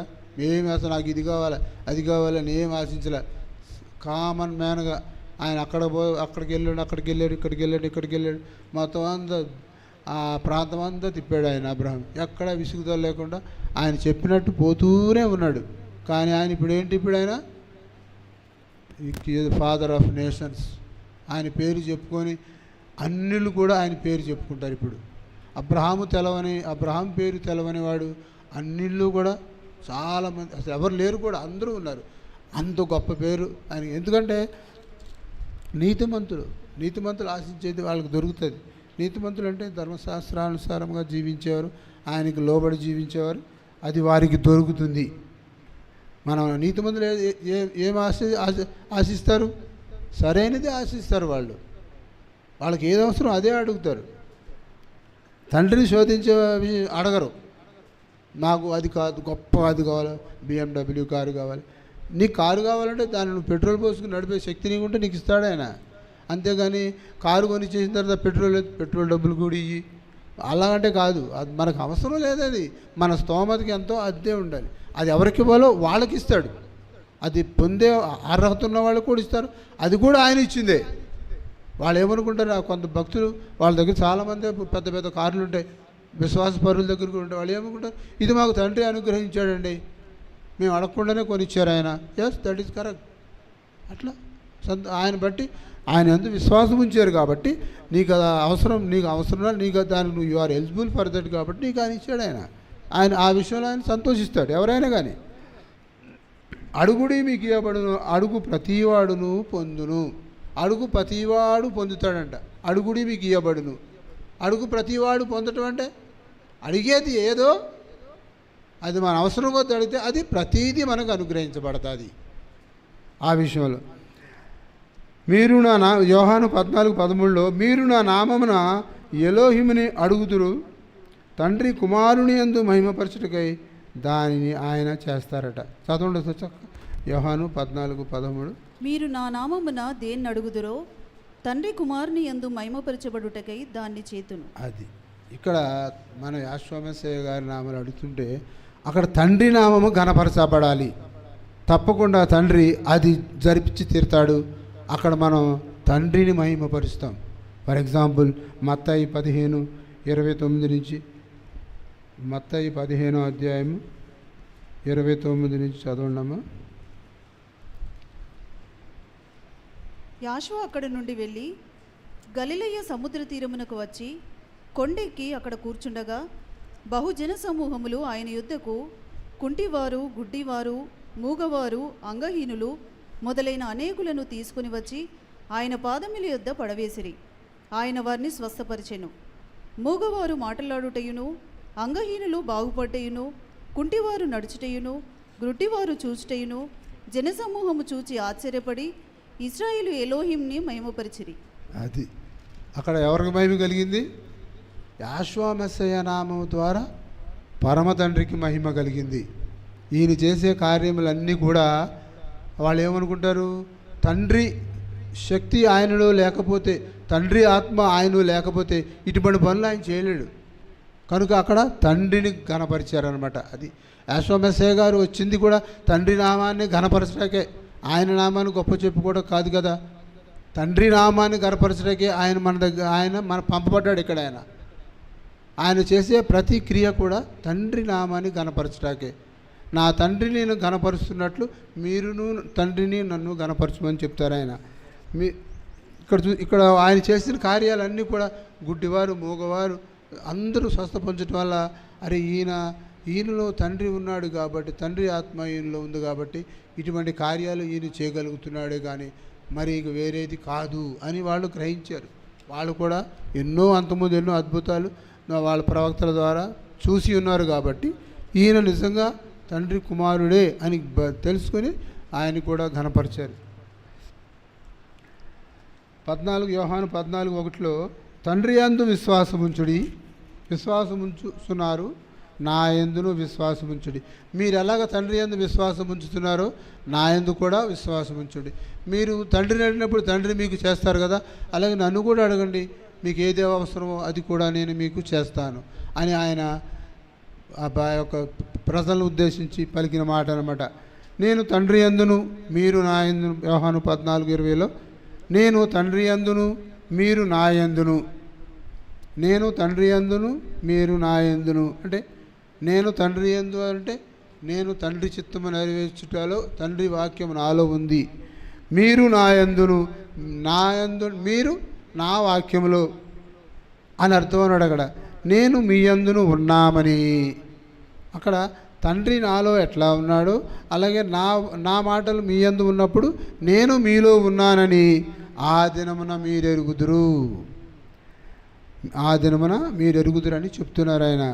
ఏమి అసలు నాకు ఇది కావాలి అది కావాలని ఏం ఆశించలే. కామన్ మ్యాన్గా ఆయన అక్కడికి వెళ్ళాడు ఇక్కడికి వెళ్ళాడు మొత్తం అంతా ఆ ప్రాంతం అంతా తిప్పాడు ఆయన. అబ్రహాం ఎక్కడ విసుగుదల లేకుండా ఆయన చెప్పినట్టు పోతూనే ఉన్నాడు. కానీ ఆయన ఇప్పుడు ఆయన ఫాదర్ ఆఫ్ నేషన్స్. ఆయన పేరు చెప్పుకొని అన్యులు కూడా ఆయన పేరు చెప్పుకుంటారు. ఇప్పుడు అబ్రహాం పేరు తెలవని వాడు అన్నిళ్ళు కూడా చాలామంది, అసలు ఎవరు లేరు కూడా, అందరూ ఉన్నారు. అంత గొప్ప పేరు ఆయన. ఎందుకంటే నీతిమంతులు ఆశించేది వాళ్ళకి దొరుకుతుంది. నీతిమంతులు అంటే ధర్మశాస్త్రానుసారంగా జీవించేవారు, ఆయనకి లోబడి జీవించేవారు, అది వారికి దొరుకుతుంది. మనం నీతిమంతులు ఏం ఆశిస్తారు? సరైనది ఆశిస్తారు. వాళ్ళకి ఏది అవసరం అదే అడుగుతారు. తండ్రిని శోధించే అడగరు. నాకు అది కాదు, గొప్ప అది కావాలి, BMW కారు కావాలి. నీకు కారు కావాలంటే దాన్ని నువ్వు పెట్రోల్ పోసుకుని నడిపే శక్తి నీకు ఉంటే నీకు ఇస్తాడు ఆయన. అంతేగాని కారు కొని చేసిన తర్వాత పెట్రోల్ డబ్బులు కూడా ఇయ్యి అలాగంటే కాదు. అది మనకు అవసరం లేదు. అది మన స్తోమతకి ఎంతో అదే ఉండాలి. అది ఎవరికి ఇవ్వాలో వాళ్ళకి ఇస్తాడు. అది పొందే అర్హత ఉన్న వాళ్ళకి కూడా ఇస్తారు. అది కూడా ఆయన ఇచ్చిందే. వాళ్ళు ఏమనుకుంటారు? కొంత భక్తులు వాళ్ళ దగ్గర చాలామంది పెద్ద పెద్ద కార్లు ఉంటాయి, విశ్వాస పరుల దగ్గర ఉంటాయి. వాళ్ళు ఏమనుకుంటారు? ఇది మాకు తండ్రి అనుగ్రహించాడండి, మేము అడగకుండానే కొనిచ్చారు ఆయన. Yes, that is correct. అట్లా ఆయన బట్టి ఆయన ఎంత విశ్వాసం ఉంచారు కాబట్టి నీకు అది అవసరం, నీకు దానికి you are eligible for that కాబట్టి నీకు ఆయన ఇచ్చాడు ఆయన ఆ విషయంలో ఆయన సంతోషిస్తాడు. ఎవరైనా కానీ అడుగుడి మీకు ఇవ్వబడును, అడుగు ప్రతివాడును పొందును. అడుగు ప్రతివాడు పొందుతాడంట. అడుగుడి మీకు ఇవ్వబడును. అడుగు ప్రతివాడు పొందటం అంటే అడిగేది ఏదో అది మన అవసరం కొద్ది అడిగితే అది ప్రతీది మనకు అనుగ్రహించబడుతుంది. ఆ విషయంలో మీరు యోహాను 14:13లో మీరు నా నామమున ఎలోహిముని అడుగుదురు, తండ్రి కుమారుని యందు మహిమపరచుటకై దానిని ఆయన చేస్తారట. చదవండి యోహాను 14:13. మీరు నా నామమున దేన్ని అడుగుదురో తండ్రి కుమారుని యందు మహిమపరచబడుటకై దాన్ని చేతును. అది ఇక్కడ మన యాశ్వమేశయ్య గారి నామాలు అడుగుతుంటే అక్కడ తండ్రి నామము ఘనపరచబడాలి. తప్పకుండా తండ్రి అది జరిపించి తీరుతాడు. అక్కడ మనం తండ్రిని మహిమపరుస్తాం. ఫర్ ఎగ్జాంపుల్ మత్తయి 15:29 నుంచి, మత్తయి 15:29 నుంచి చదవండమ్మా. యాషువ అక్కడి నుండి వెళ్ళి గలిలయ సముద్ర తీరమునకు వచ్చి కొండెక్కి అక్కడ కూర్చుండగా బహుజన సమూహములు ఆయన యుద్ధకు కుంటివారు, గుడ్డివారు, మూగవారు, అంగహీనులు మొదలైన అనేకులను తీసుకుని వచ్చి ఆయన పాదముల యొద్ద పడవేసిరి. ఆయన వారిని స్వస్థపరిచెను. మూగవారు మాటలాడుటయును, అంగహీనులు బాగుపడ్డయును, కుంటివారు నడుచుటయును, గ్రుడ్డివారు చూచుటయును జనసమూహము చూచి ఆశ్చర్యపడి ఇశ్రాయేలు ఎలోహింని మహిమపరిచిరి. అది అక్కడ ఎవరికి మహిమ కలిగింది? యాశ్వమేశయ్య నామం ద్వారా పరమ తండ్రికి మహిమ కలిగింది. ఈయన చేసే కార్యములన్నీ కూడా వాళ్ళు ఏమనుకుంటారు? తండ్రి శక్తి ఆయనలో లేకపోతే, తండ్రి ఆత్మ ఆయనలో లేకపోతే ఇటువంటి పనులు ఆయన చేయలేడు. కనుక అక్కడ తండ్రిని ఘనపరిచారనమాట. అది యాశ్వమేశయ్య గారు వచ్చింది కూడా తండ్రి నామాన్ని ఘనపరచడాకే, ఆయన నామాన్ని గొప్ప చెప్పుకోవడం కాదు కదా. తండ్రి నామాన్ని ఘనపరచడాకే ఆయన మన పంపబడ్డాడు. ఇక్కడ ఆయన చేసే ప్రతి క్రియ కూడా తండ్రి నామాన్ని ఘనపరచడాకే. నా తండ్రిని నేను ఘనపరుస్తున్నట్లు మీరును తండ్రిని నన్ను ఘనపరచమని చెప్తారు ఆయన. ఇక్కడ ఆయన చేసిన కార్యాలన్నీ కూడా గుడ్డివారు, మూగవారు అందరూ స్వస్థపరచడం వల్ల అరే ఈయనలో తండ్రి ఉన్నాడు కాబట్టి, తండ్రి ఆత్మ ఈయనలో ఉంది కాబట్టి ఇటువంటి కార్యాలు ఈయన చేయగలుగుతున్నాడే కానీ మరి ఇక వేరేది కాదు అని వాళ్ళు గ్రహించారు. వాళ్ళు కూడా అంతకుముందు ఎన్నో అద్భుతాలు వాళ్ళ ప్రవక్తల ద్వారా చూసి ఉన్నారు కాబట్టి ఈయన నిజంగా తండ్రి కుమారుడే అని తెలుసుకొని ఆయన కూడా ఘనపరిచారు. యోహాను 14:1లో తండ్రి యందు విశ్వాసముంచుడి, విశ్వాసముంచుతున్నారు, నా యందును విశ్వాసముంచుడి. మీరు ఎలాగ తండ్రి యందు విశ్వాసం ఉంచుతున్నారో నా యందు కూడా విశ్వాసం ఉంచుడి. మీరు తండ్రిని అడిగినప్పుడు తండ్రి మీకు చేస్తారు కదా, అలాగే నన్ను కూడా అడగండి, మీకు ఏది అవసరమో అది కూడా నేను మీకు చేస్తాను అని ఆయన ఆ యొక్క ప్రజలను ఉద్దేశించి పలికిన మాట అనమాట. నేను తండ్రి యందును మీరు నా యందును, యోహాను 14:20లో నేను తండ్రి యందును మీరు నా యందును, నేను తండ్రి యందును మీరు నా యందును అంటే నేను తండ్రి యందు అంటే నేను తండ్రి చిత్తము నెరవేర్చుటలో తండ్రి వాక్యం నాలో ఉంది. మీరు నా యందును, నా యందు మీరు నా వాక్యములో అని అర్థం అన్నాడు అక్కడ. నేను మీ యందును ఉన్నామని, అక్కడ తండ్రి నాలో ఎట్లా ఉన్నాడో అలాగే నా మాటలు మీ యందు ఉన్నప్పుడు నేను మీలో ఉన్నానని ఆ దినమున మీరెరుగుదురు, ఆ దినమున మీరెరుగుదురు అని చెప్తున్నారు ఆయన.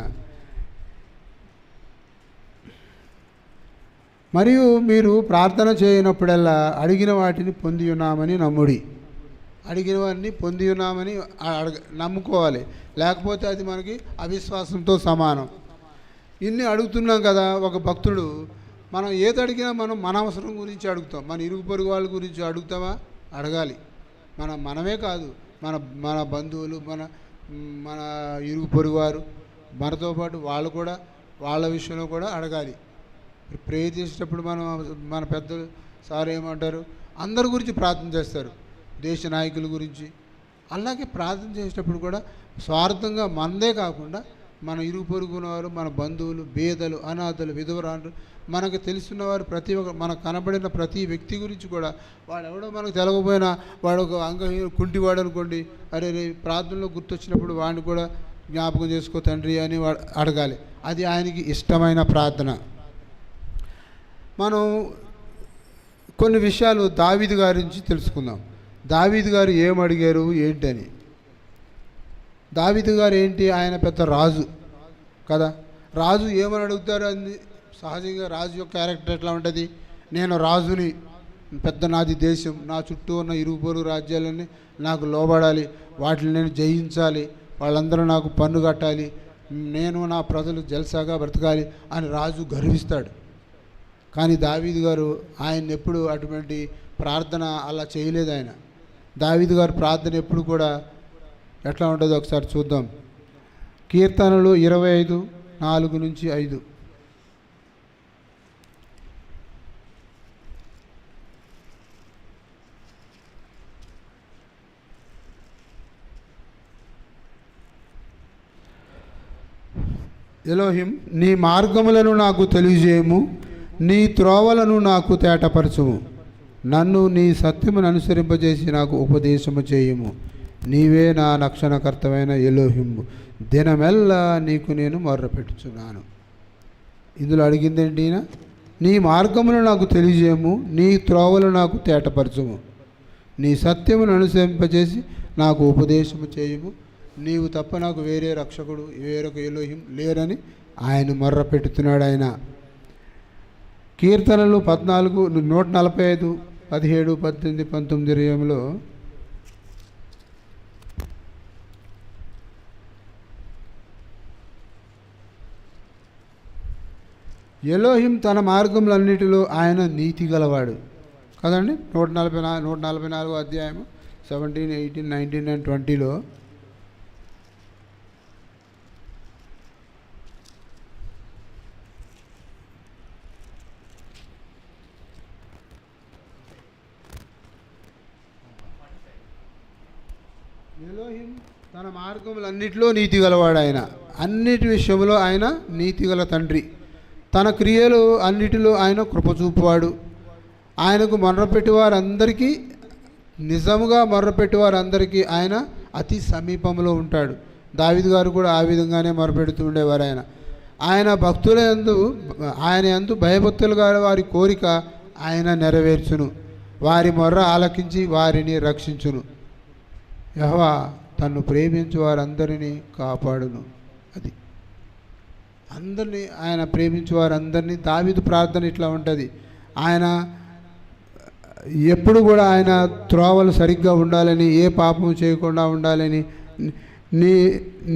మరియు మీరు ప్రార్థన చేయనప్పుడల్లా అడిగిన వాటిని పొంది ఉన్నామని నమ్ముడి. అడిగిన వాటిని పొంది ఉన్నామని నమ్ముకోవాలి, లేకపోతే అది మనకి అవిశ్వాసంతో సమానం. ఇన్ని అడుగుతున్నాం కదా, ఒక భక్తుడు మనం ఏది అడిగినా మనం మన అవసరం గురించి అడుగుతాం, మన ఇరుగు పొరుగు వాళ్ళ గురించి అడుగుతామా? అడగాలి. మనమే కాదు, మన బంధువులు, మన ఇరుగు పొరుగువారు, మనతో పాటు వాళ్ళు కూడా వాళ్ళ విషయంలో కూడా అడగాలి. ప్రే చేసేటప్పుడు మన పెద్దలు సార్ ఏమంటారు, అందరి గురించి ప్రార్థన చేస్తారు, దేశ నాయకుల గురించి. అలాగే ప్రార్థన చేసేటప్పుడు కూడా స్వార్థంగా మనదే కాకుండా మన ఇరుగు పొరుగునవారు, మన బంధువులు, బేదలు, అనాథలు, విధవరాలు, మనకు తెలుసున్నవారు, ప్రతి ఒక్క మనకు కనబడిన ప్రతి వ్యక్తి గురించి కూడా, వాడు ఎవడో మనకు తెలవకపోయినా వాడు ఒక కుంటివాడు అనుకోండి, అరే ప్రార్థనలో గుర్తొచ్చినప్పుడు వాడిని కూడా జ్ఞాపకం చేసుకో తండ్రి అని అడగాలి. అది ఆయనకి ఇష్టమైన ప్రార్థన. మనం కొన్ని విషయాలు దావీదు గారి నుంచి తెలుసుకుందాం. దావీదు గారు ఏం అడిగారు ఏంటని. దావీదు గారు ఏంటి, ఆయన పెద్ద రాజు కదా. రాజు ఏమని అడుగుతారు అని సహజంగా రాజు యొక్క క్యారెక్టర్ ఎట్లా ఉంటుంది, నేను రాజుని, పెద్ద నాది దేశం, నా చుట్టూ ఉన్న ఇరుగు పొరుగు రాజ్యాలన్నీ నాకు లోబడాలి, వాటిని నేను జయించాలి, వాళ్ళందరూ నాకు పన్ను కట్టాలి, నేను నా ప్రజలు జల్సాగా బ్రతకాలి అని రాజు గర్విస్తాడు. కానీ దావీదు గారు ఆయన ఎప్పుడు అటువంటి ప్రార్థన అలా చేయలేదు. ఆయన దావీదు గారు ప్రార్థన ఎప్పుడు కూడా ఎట్లా ఉంటుందో ఒకసారి చూద్దాం. కీర్తనలు 25:4-5. ఎలోహిం, నీ మార్గములను నాకు తెలియజేయము, నీ త్రోవలను నాకు తేటపరచుము, నన్ను నీ సత్యమును అనుసరింపజేసి నాకు ఉపదేశము చేయము, నీవే నా రక్షణకర్తమైన ఎలోహిము, దినమెల్లా నీకు నేను మొర్రపెట్టుచున్నాను. ఇందులో అడిగిందేంటి, నీ మార్గమును నాకు తెలియజేయము, నీ త్రోవలు నాకు తేటపరచుము, నీ సత్యమును అనుసరింపజేసి నాకు ఉపదేశము చేయము, నీవు తప్ప నాకు వేరే రక్షకుడు వేరొక ఎలోహిం లేరని ఆయన మొర్రపెట్టుతున్నాడు. ఆయన కీర్తనలు 145, 17, 18, 19 ఎలోహిం తన మార్గములన్నిటిలో ఆయన నీతి గలవాడు కదండి. 144 అధ్యాయము 17, 18, 19 and 20లో ఎలోహిం తన మార్గములన్నిటిలో నీతి గలవాడు. ఆయన అన్నిటి విషయంలో ఆయన నీతిగల తండ్రి. తన క్రియలు అన్నిటిలో ఆయన కృపచూపువాడు. ఆయనకు మొర్రపెట్టి వారందరికీ, నిజముగా మొర్రపెట్టి వారందరికీ ఆయన అతి సమీపంలో ఉంటాడు. దావీదు గారు కూడా ఆ విధంగానే మొరపెడుతూ ఉండేవారు. ఆయన భక్తుల యందు, ఆయన యందు భయభక్తులుగా వారి కోరిక ఆయన నెరవేర్చును, వారి మొర్ర ఆలకించి వారిని రక్షించును. యెహోవా తన్ను ప్రేమించు వారందరినీ కాపాడును. అది అందరినీ, ఆయన ప్రేమించు వారందరినీ. దావీదు ప్రార్థన ఇట్లా ఉంటుంది. ఆయన ఎప్పుడు కూడా ఆయన త్రోవలు సరిగ్గా ఉండాలని, ఏ పాపం చేయకుండా ఉండాలని నీ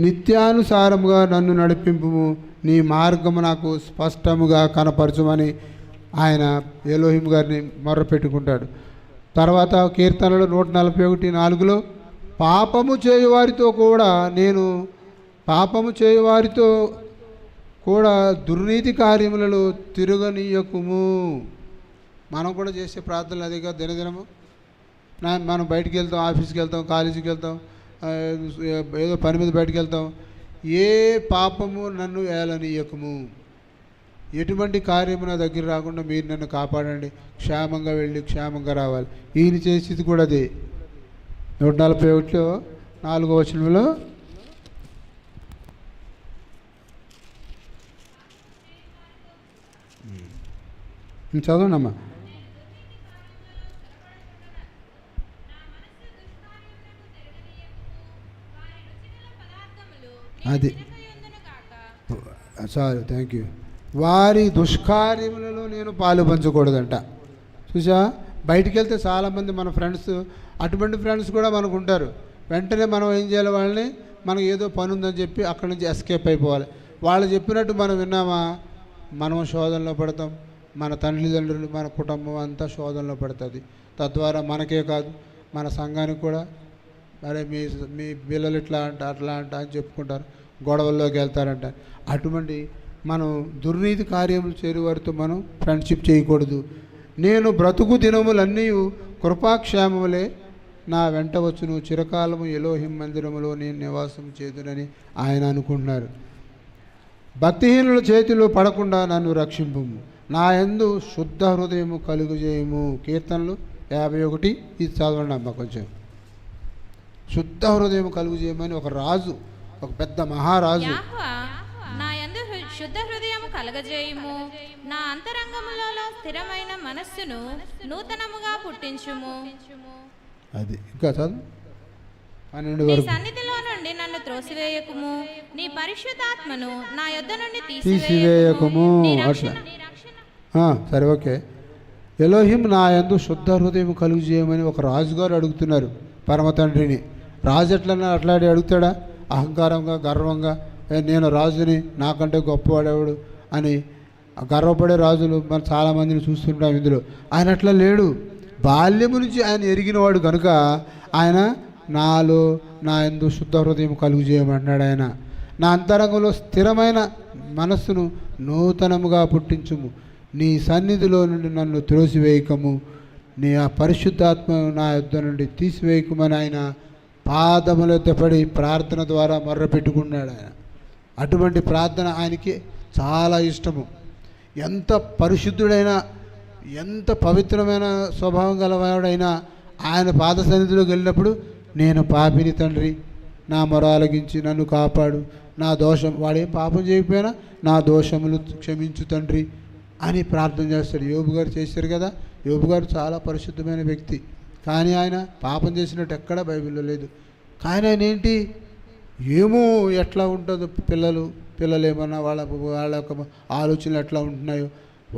నిత్యానుసారముగా నన్ను నడిపింపుము, నీ మార్గము నాకు స్పష్టముగా కనపరచుమని ఆయన ఎలోహిం గారిని మొర్రపెట్టుకుంటాడు. తర్వాత కీర్తనలు 141:4 పాపము చేయువారితో కూడా దుర్నీతి కార్యములలో తిరగనీయకుము. మనం కూడా చేసే ప్రార్థనలు అదిగా దినదినము. మనం బయటికి వెళ్తాం, ఆఫీస్కి వెళ్తాం, కాలేజీకి వెళ్తాం, ఏదో పని మీద బయటికి వెళ్తాం. ఏ పాపము నన్ను ఏలనీయకము, ఎటువంటి కార్యము నా దగ్గర రాకుండా మీరు నన్ను కాపాడండి, క్షేమంగా వెళ్ళి క్షేమంగా రావాలి. ఈయన చేసేది కూడా అదే. 141:4 చదవండి అమ్మా. అది సారీ, థ్యాంక్ యూ. వారి దుష్కార్యములలో నేను పాలు పంచకూడదంట. చూసా, బయటికి వెళ్తే చాలామంది మన ఫ్రెండ్స్, అటువంటి ఫ్రెండ్స్ కూడా మనకు ఉంటారు. వెంటనే మనం ఏం చేయాలి, వాళ్ళని మనకు ఏదో పని ఉందని చెప్పి అక్కడి నుంచి ఎస్కేప్ అయిపోవాలి. వాళ్ళు చెప్పినట్టు మనం విన్నామా, మనం శోధనలో పడతాం. మన తల్లిదండ్రులు, మన కుటుంబం అంతా శోధనలో పడుతుంది. తద్వారా మనకే కాదు, మన సంఘానికి కూడా, అరే మీ పిల్లలు ఇట్లా అంట అట్లా అంట అని చెప్పుకుంటారు, గొడవల్లోకి వెళ్తారంట. అటువంటి మనం దుర్నీతి కార్యములు చేరువారితో మనం ఫ్రెండ్షిప్ చేయకూడదు. నేను బ్రతుకు దినములన్నీ కృపాక్షేమములే నా వెంట వచ్చును, చిరకాలము ఎలోహిం మందిరములో నేను నివాసం చేదునని ఆయన అనుకుంటున్నారు. భక్తిహీనుల చేతిలో పడకుండా నన్ను రక్షింపుము, నా యందు శుద్ధ హృదయము కలుగజేయము. కీర్తనలు 51. ఇది చదవండి అమ్మ కొంచెం. శుద్ధ హృదయం కలుగజేయమని ఒక రాజు, ఒక పెద్ద మహారాజు, నా యందు శుద్ధ హృదయము కలగజేయుము, నా అంతరంగములలో స్థిరమైన మనస్సును నూతనముగా పుట్టించుము. అది ఇంకా చదువు 12 నీ వరకు. సన్నిధిలో నుండి నన్ను త్రోసివేయకుము, నీ పరిశుద్ధాత్మను నా యొద్ద నుండి తీసివేయకుము. అట్లా సరే, ఓకే. ఎలోహిం నా యందు శుద్ధ హృదయం కలుగు చేయమని ఒక రాజుగారు అడుగుతున్నారు పరమ తండ్రిని. రాజు అట్లాంటి అడుగుతాడా? అహంకారంగా, గర్వంగా, నేను రాజుని, నాకంటే గొప్పవాడేవాడు అని గర్వపడే రాజులు మనం చాలామందిని చూస్తుంటాం ఇందులో. ఆయన అట్లా లేడు. బాల్యము నుంచి ఆయన ఎరిగినవాడు కనుక ఆయన నా యందు శుద్ధ హృదయం కలుగు చేయమన్నాడు. ఆయన నా అంతరంగంలో స్థిరమైన మనస్సును నూతనముగా పుట్టించుము, నీ సన్నిధిలో నుండి నన్ను త్రోసివేయకము, నీ ఆ పరిశుద్ధాత్మ నా యొద్ద నుండి తీసివేయకమని ఆయన పాదములతో పడి ప్రార్థన ద్వారా మొర్రపెట్టుకున్నాడు. ఆయన అటువంటి ప్రార్థన ఆయనకి చాలా ఇష్టము. ఎంత పరిశుద్ధుడైనా, ఎంత పవిత్రమైన స్వభావం గలవాడైనా ఆయన పాద సన్నిధిలోకి వెళ్ళినప్పుడు, నేను పాపిని తండ్రి, నా మొర ఆలకించి నన్ను కాపాడు, నా దోషం, వాడేం పాపం చేయకపోయినా నా దోషములు క్షమించు తండ్రి అని ప్రార్థన చేస్తాడు. యోబు గారు చేశారు కదా. యోబు గారు చాలా పరిశుద్ధమైన వ్యక్తి, కానీ ఆయన పాపం చేసినట్టు ఎక్కడా బైబిల్లో లేదు. కానీ ఆయన ఏంటి, ఏమో ఎట్లా ఉంటుందో పిల్లలు ఏమన్నా వాళ్ళ యొక్క ఆలోచనలు ఎట్లా ఉంటున్నాయో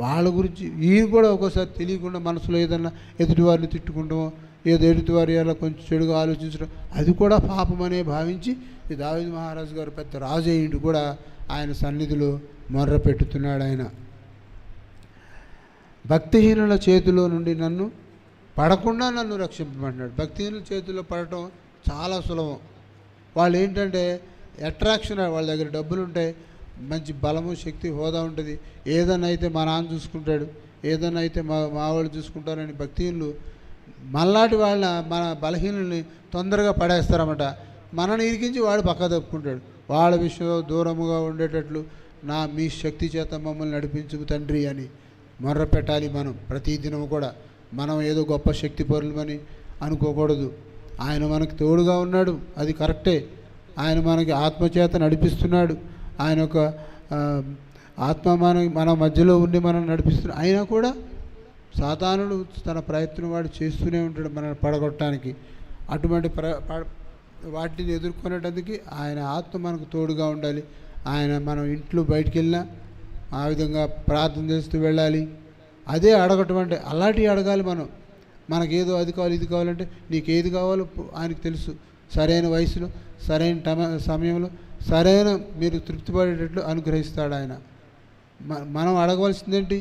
వాళ్ళ గురించి ఈయన కూడా ఒక్కోసారి తెలియకుండా మనసులో ఏదన్నా ఎదుటివారిని తిట్టుకుంటామో, ఏదో ఎదుటివారి అలా కొంచెం చెడుగా ఆలోచించడం, అది కూడా పాపమనే భావించి ఈ దావీదు మహారాజు గారు పెద్ద రాజు అయ్యిండు కూడా ఆయన సన్నిధిలో మొర్ర పెట్టుతున్నాడు. ఆయన భక్తిహీనుల చేతిలో నుండి నన్ను పడకుండా నన్ను రక్షింపమన్నాడు. భక్తిహీనుల చేతిలో పడటం చాలా సులభం. వాళ్ళు ఏంటంటే అట్రాక్షన్, వాళ్ళ దగ్గర డబ్బులు ఉంటాయి, మంచి బలము, శక్తి, హోదా ఉంటుంది. ఏదైనా అయితే మా నాన్న చూసుకుంటాడు, ఏదైనా అయితే మా వాళ్ళు చూసుకుంటారని భక్తిహీనులు మనలాంటి మన బలహీనుల్ని తొందరగా పడేస్తారన్నమాట. మనని ఇరికించి వాడు పక్క తప్పుకుంటాడు. వాళ్ళ విషయంలో దూరముగా ఉండేటట్లు మీ శక్తి చేత మమ్మల్ని నడిపించు తండ్రి అని మొర్ర పెట్టాలి. మనం ప్రతిదినం కూడా మనం ఏదో గొప్ప శక్తి పరులమని అనుకోకూడదు. ఆయన మనకు తోడుగా ఉన్నాడు, అది కరెక్టే. ఆయన మనకి ఆత్మచేత నడిపిస్తున్నాడు. ఆయన ఒక ఆత్మ మన మధ్యలో ఉండి మనం నడిపిస్తున్నాడు. అయినా కూడా సాతానుడు తన ప్రయత్నం వాడు చేస్తూనే ఉంటాడు మనల్ని పడగొట్టడానికి. అటువంటి వాటిని ఎదుర్కొనేటందుకు ఆయన ఆత్మ మనకు తోడుగా ఉండాలి. మనం ఇంట్లో బయటికి వెళ్ళినా ఆ విధంగా ప్రార్థన చేస్తూ వెళ్ళాలి. అదే అడగటం అంటే అలాంటివి అడగాలి. మనకేదో అది కావాలి ఇది కావాలంటే నీకు ఏది కావాలో ఆయనకు తెలుసు. సరైన వయసులో సరైన సమయంలో సరైన మీరు తృప్తిపడేటట్లు అనుగ్రహిస్తాడు ఆయన. మనం అడగవలసిందేంటి?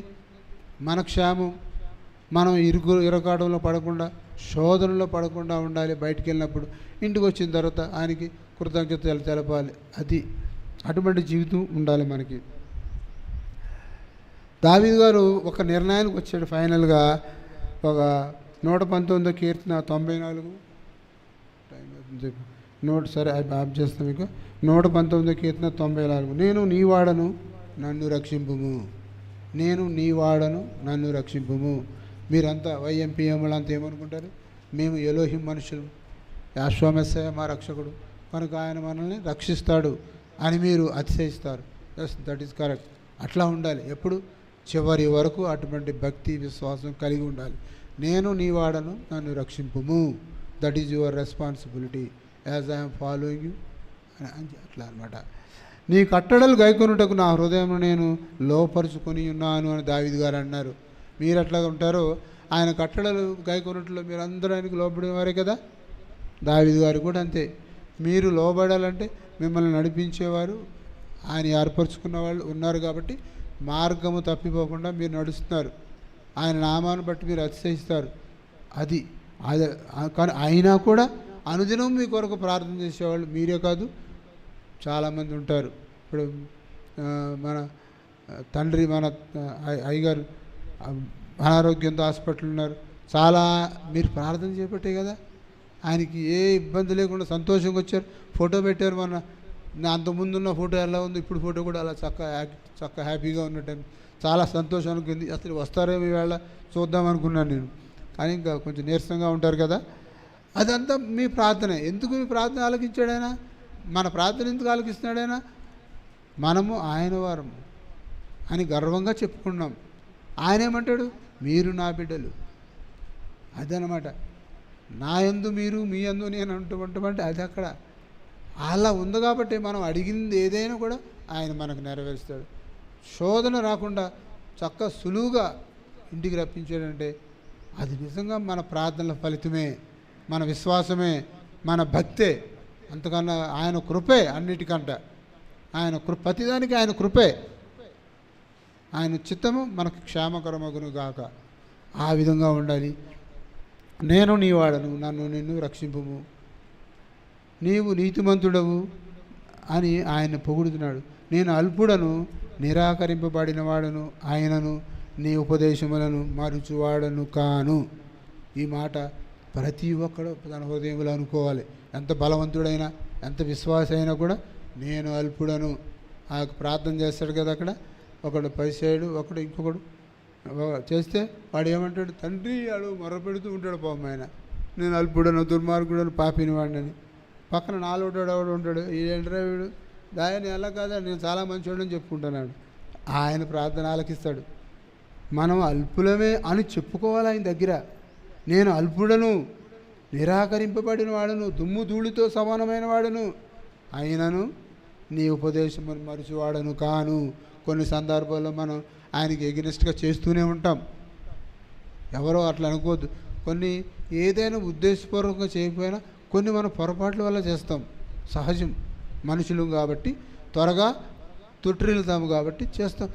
మన క్షేమం. మనం ఇరకాటంలో పడకుండా, శోధనలో పడకుండా ఉండాలి. బయటికి వెళ్ళినప్పుడు, ఇంటికి వచ్చిన తర్వాత ఆయనకి కృతజ్ఞతలు తెలపాలి. అటువంటి జీవితం ఉండాలి మనకి. దావీదు గారు ఒక నిర్ణయానికి వచ్చాడు ఫైనల్గా. ఒక 119 కీర్తన 94 సరే ఆప్ చేస్తాను మీకు. 119 కీర్తన 94. నేను నీ వాడను నన్ను రక్షింపుము, నేను నీ వాడను నన్ను రక్షింపుము. మీరంతా వైఎంపీఎంలు అంతా ఏమనుకుంటారు? మేము ఎలోహిం మనుషులు, యాశ్వమెస్సయ మా రక్షకుడు కనుక ఆయన మనల్ని రక్షిస్తాడు అని మీరు అతిశయిస్తారు. Yes, that is correct. అట్లా ఉండాలి. ఎప్పుడు? చివరి వరకు అటువంటి భక్తి విశ్వాసం కలిగి ఉండాలి. నేను నీ వాడను నన్ను రక్షింపుము, that is your responsibility as I'm following you అట్లా అనమాట. నీ కట్టడలు గైకొనుటకు నా హృదయం నేను లోపరుచుకొని ఉన్నాను అని దావీదు గారు అన్నారు. మీరు అట్లా ఉంటారో ఆయన కట్టడలు గైకొనుటలో మీరు అందరూ ఆయనకు లోబడేవారే కదా. దావీదు గారు కూడా అంతే. మీరు లోబడాలంటే మిమ్మల్ని నడిపించేవారు ఆయన ఏర్పరచుకున్న వాళ్ళు ఉన్నారు కాబట్టి మార్గము తప్పిపోకుండా మీరు నడుస్తున్నారు. ఆయన నామాన్ని బట్టి మీరు అతిశయిస్తారు. అది కానీ అయినా కూడా అనుదినం మీ కొరకు ప్రార్థన చేసేవాళ్ళు మీరే కాదు, చాలామంది ఉంటారు. ఇప్పుడు మన తండ్రి మన అయ్యగారు అనారోగ్యంతో హాస్పిటల్ ఉన్నారు. చాలా మీరు ప్రార్థన చేపట్టే కదా ఆయనకి ఏ ఇబ్బంది లేకుండా సంతోషంగా వచ్చారు. ఫోటో పెట్టారు. మన అంతకుముందున్న ఫోటో ఎలా ఉంది, ఇప్పుడు ఫోటో కూడా అలా చక్కగా హ్యాపీగా ఉన్నట్టు చాలా సంతోషం అనుకుంది. అసలు వస్తారేమో ఈవేళ చూద్దాం అనుకున్నాను నేను. కానీ ఇంకా కొంచెం నీరసంగా ఉంటారు కదా. అదంతా మీ ప్రార్థనే. ఎందుకు మీ ప్రార్థన ఆలకించాడైనా? మన ప్రార్థన ఎందుకు ఆలకిస్తున్నాడైనా? మనము ఆయన వారము అని గర్వంగా చెప్పుకున్నాం. ఆయన ఏమంటాడు? మీరు నా బిడ్డలు. అదనమాట. నా యందు మీరు, మీ యందు నేను అంటుంటే అది అక్కడ అలా ఉంది కాబట్టి మనం అడిగింది ఏదైనా కూడా ఆయన మనకు నెరవేరుస్తాడు. శోధన రాకుండా సులువుగా ఇంటికి రప్పించాడంటే అది నిజంగా మన ప్రార్థనల ఫలితమే, మన విశ్వాసమే, మన భక్తే. అంతకన్నా ఆయన కృపే అన్నిటికంట. ఆయన ప్రతిదానికి ఆయన కృపే. ఆయన చిత్తము మనకు క్షేమకరమగును గాక. ఆ విధంగా ఉండాలి. నేను నీ వాడను నన్ను నిన్ను రక్షింపుము, నీవు నీతిమంతుడవు అని ఆయన పొగుడుతున్నాడు. నేను అల్పుడను నిరాకరింపబడిన వాడను, ఆయనను నీ ఉపదేశములను మరుచువాడను కాను. ఈ మాట ప్రతి ఒక్కడు తన హృదయంలో అనుకోవాలి. ఎంత బలవంతుడైనా ఎంత విశ్వాస అయినా కూడా నేను అల్పుడను ఆ ప్రార్థన చేస్తాడు కదా. అక్కడ ఒకడు పరిసేయుడు, ఒకడు ఇంకొకడు చేస్తే వాడు ఏమంటాడు? తండ్రి వాడు మొరపెడుతూ ఉంటాడు. పాపం ఆయన నేను అల్పుడను దుర్మార్గుడను పాపిని వాడినని. పక్కన నాలుగుడు ఉంటాడు. ఏంటరా వీడు దాయని ఎలా కాదా నేను చాలా మంచివాడని చెప్పుకుంటున్నాడు. ఆయన ప్రార్థన ఆలకిస్తాడు. మనం అల్పులమే అని చెప్పుకోవాలి ఆయన దగ్గర. నేను అల్పుడను నిరాకరింపబడిన వాడను, దుమ్ము ధూళితో సమానమైన వాడను, అయినను నీ ఉపదేశం మరుచువాడను కాను. కొన్ని సందర్భాల్లో మనం ఆయనకి ఎగనెస్ట్గా చేస్తూనే ఉంటాం. ఎవరో అట్లా అనుకోవద్దు. కొన్ని ఏదైనా ఉద్దేశపూర్వకంగా చేయకపోయినా కొన్ని మనం పొరపాట్ల వల్ల చేస్తాం. సహజం, మనుషులు కాబట్టి త్వరగా తొట్టిల్లుతాము కాబట్టి చేస్తాం.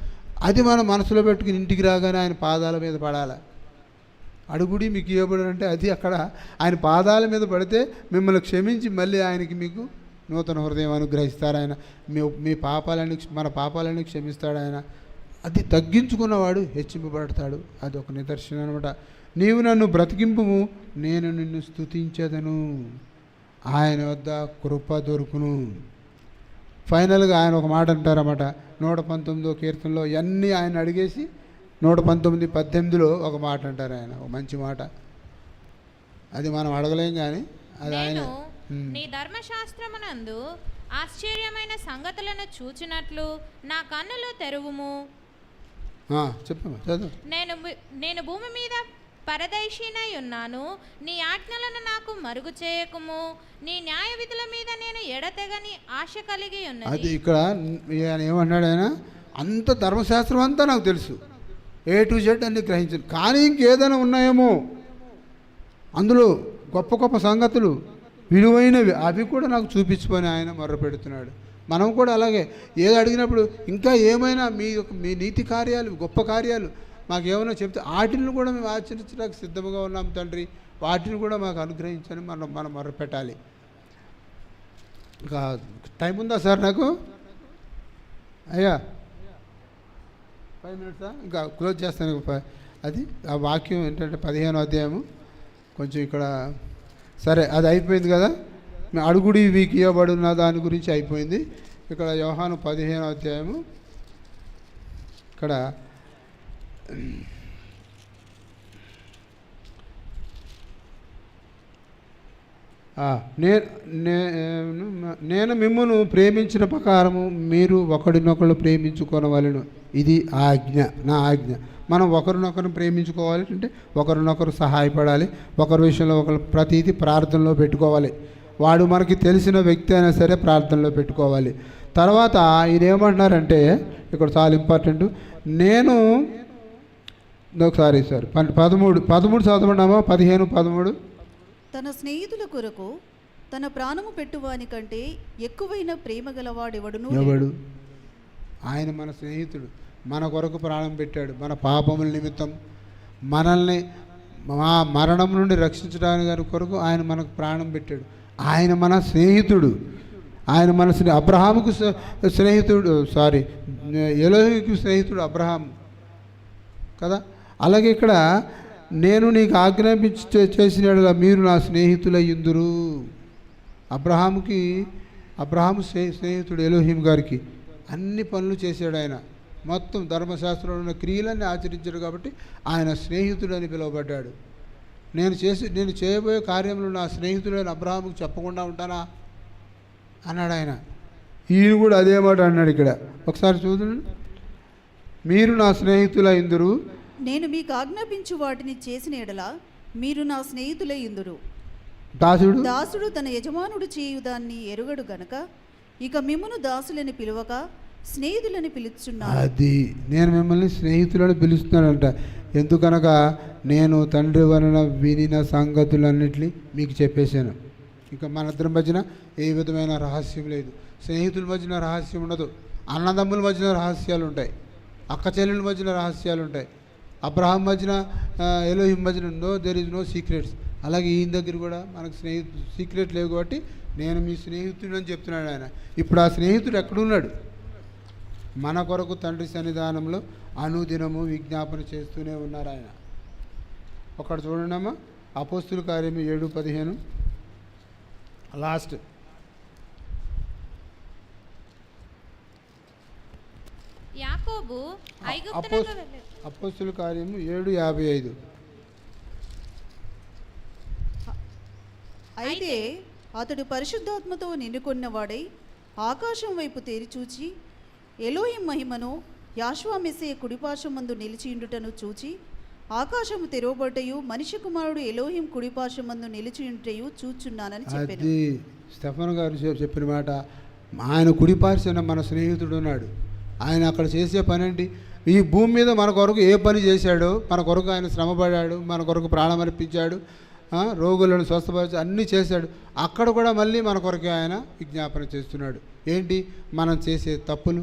అది మనం మనసులో పెట్టుకుని ఇంటికి రాగానే ఆయన పాదాల మీద పడాలి. అడుగుడి మీకు ఇవ్వబడి అంటే అది అక్కడ ఆయన పాదాల మీద పడితే మిమ్మల్ని క్షమించి మళ్ళీ ఆయనకి మీకు నూతన హృదయం అనుగ్రహిస్తారు. ఆయన మీ పాపాలని మన పాపాలని క్షమిస్తాడు ఆయన. అది తగ్గించుకున్నవాడు హెచ్చింపబడతాడు. అది ఒక నిదర్శనం అనమాట. నీవు నన్ను బ్రతికింపుము, నేను నిన్ను స్తుతించెదను, ఆయన వద్ద కృప దొరుకును. ఫైనల్గా ఆయన ఒక మాట అంటారన్నమాట. 119వ కీర్తనలో ఇవన్నీ ఆయన అడిగేసి 119:18 ఒక మాట అంటారు ఆయన. ఒక మంచి మాట. అది మనం అడగలేం కానీ అది ఆయన. నీ ధర్మశాస్త్రమునందు ఆశ్చర్యమైన సంగతులను చూచినట్లు నా కన్నులు తెరువుము. చెప్పమ్మా, చదువు. నేను భూమి మీద పరదేశీనై ఉన్నాను, నీ ఆజ్ఞలను నాకు మరుగు చేయకుము, నీ న్యాయ విధుల మీద నేను ఎడతెగని ఆశ కలిగి ఉన్నది. అది ఇక్కడ ఏమన్నాడు ఆయన? అంత ధర్మశాస్త్రం అంతా నాకు తెలుసు, A to Z అన్ని గ్రహించాను, కానీ ఇంకేదైనా ఉన్నాయేమో అందులో గొప్ప గొప్ప సంగతులు విలువైనవి అవి కూడా నాకు చూపించుకొని ఆయన మొర్రపెడుతున్నాడు. మనం కూడా అలాగే ఏది అడిగినప్పుడు ఇంకా ఏమైనా మీ నీతి కార్యాలు, గొప్ప కార్యాలు మాకేమైనా చెప్తే వాటిని కూడా మేము ఆచరించడానికి సిద్ధంగా ఉన్నాం తండ్రి, వాటిని కూడా మాకు అనుగ్రహించని మనం మొర్రపెట్టాలి. ఇంకా టైం ఉందా సార్ నాకు? అయ్యా 5 minutes ఇంకా క్లోజ్ చేస్తాను. అది ఆ వాక్యం ఏంటంటే 15వ అధ్యాయము కొంచెం ఇక్కడ సరే అది అయిపోయింది కదా. అడుగుడి వీకి ఇవ్వబడున్న దాని గురించి అయిపోయింది. ఇక్కడ యోహాను 15వ అధ్యాయము ఇక్కడ నేను మిమ్మును ప్రేమించిన ప్రకారము మీరు ఒకరినొకరు ప్రేమించుకోనవలెను, ఇది ఆజ్ఞ, నా ఆజ్ఞ. మనం ఒకరినొకరు ప్రేమించుకోవాలి అంటే ఒకరినొకరు సహాయపడాలి, ఒకరి విషయంలో ఒకరు ప్రతిదీ ప్రార్థనలో పెట్టుకోవాలి. వాడు మనకి తెలిసిన వ్యక్తి అయినా సరే ప్రార్థనలో పెట్టుకోవాలి. తర్వాత ఈయన ఏమంటున్నారంటే ఇక్కడ చాలా ఇంపార్టెంట్. నేను ఒకసారి సార్ 13 చదవన్నామా? 15-13. తన స్నేహితుల కొరకు తన ప్రాణము పెట్టువాని కంటే ఎక్కువైన ప్రేమ గలవాడెవడును ఎవడు? ఆయన మన స్నేహితుడు, మన కొరకు ప్రాణం పెట్టాడు. మన పాపముల నిమిత్తం మనల్ని మా మరణం నుండి రక్షించడానికి కొరకు ఆయన మనకు ప్రాణం పెట్టాడు. ఆయన మన స్నేహితుడు. ఆయన మన అబ్రహాముకు స్నేహితుడు, ఎలోహికు స్నేహితుడు అబ్రహాం కదా. అలాగే ఇక్కడ నేను నీకు ఆజ్ఞాపించి చేసిన మీరు నా స్నేహితులయ్యుందురు. అబ్రహాము స్నేహితుడు ఎలోహిం గారికి అన్ని పనులు చేశాడు. ఆయన మొత్తం ధర్మశాస్త్రంలో ఉన్న క్రియలన్నీ ఆచరించాడు కాబట్టి ఆయన స్నేహితుడు అని పిలువబడ్డాడు. నేను చేయబోయే కార్యంలో నా స్నేహితుడైన అబ్రహాముకు చెప్పకుండా ఉంటానా అన్నాడు ఆయన. ఈయన కూడా అదే మాట అన్నాడు ఇక్కడ. ఒకసారి చూడండి. మీరు నా స్నేహితులయ్యుందురు, నేను మీకు ఆజ్ఞాపించు వాటిని చేసిన ఎడల మీరు నా స్నేహితులయ్యుందురు. దాసుడు తన యజమానుడు చేయు దాన్ని ఎరుగడు గనక ఇక మిమ్మును దాసులని పిలువక స్నేహితులని పిలుచున్నాను. అది నేను మిమ్మల్ని స్నేహితులని పిలుస్తున్నానంట. ఎందుకనగా నేను తండ్రి వలన వినిన సంగతులన్నిటినీ మీకు చెప్పేశాను. ఇంకా మన ఇద్దరి మధ్యన ఏ విధమైన రహస్యం లేదు. స్నేహితుల మధ్యన రహస్యం ఉండదు. అన్నదమ్ముల మధ్యన రహస్యాలు ఉంటాయి, అక్క చెల్లెల మధ్యన రహస్యాలు ఉంటాయి. అబ్రహాం మధ్యన ఎలోహిం మధ్యన దేర్ ఇస్ నో సీక్రెట్స్. అలాగే ఈయన దగ్గర కూడా మనకు సీక్రెట్ లేవు కాబట్టి నేను మీ స్నేహితుడు అని చెప్తున్నాడు ఆయన. ఇప్పుడు ఆ స్నేహితుడు ఎక్కడున్నాడు? మన కొరకు తండ్రి సన్నిధానంలో అనుదినము విజ్ఞాపన చేస్తూనే ఉన్నారు ఆయన. ఒకటి చూడండమ్మా, అపోస్తుల కార్యము 7:15 లాస్ట్. యాకోబు అపోస్తుల కార్యము 7:55. అయితే అతడు పరిశుద్ధాత్మతో నిండుకొన్నవాడై ఆకాశం వైపు తేరిచూచి ఎలోహిం మహిమను యాషువ మెస్సీయ కుడిపార్శ్వమందు నిలిచియుండుటను చూచి ఆకాశము తెరవబడ్డయు మనిషి కుమారుడు ఎలోహిం కుడిపార్శ్వమందు నిలిచియుండుటయు చూచున్నానని చెప్పారు. అది స్టెఫన్ గారు చెప్పిన మాట. ఆయన కుడిపార్శ్వన మన స్నేహితుడు ఉన్నాడు. ఆయన అక్కడ చేసే పని ఏంటి? ఈ భూమి మీద మన కొరకు ఏ పని చేశాడో, మన కొరకు ఆయన శ్రమపడ్డాడు, మన కొరకు ప్రాణం అర్పించాడు, రోగులను స్వస్థపరిచి అన్నీ చేశాడు. అక్కడ కూడా మళ్ళీ మన కొరకే ఆయన విజ్ఞాపన చేస్తున్నాడు. ఏంటి? మనం చేసే తప్పులు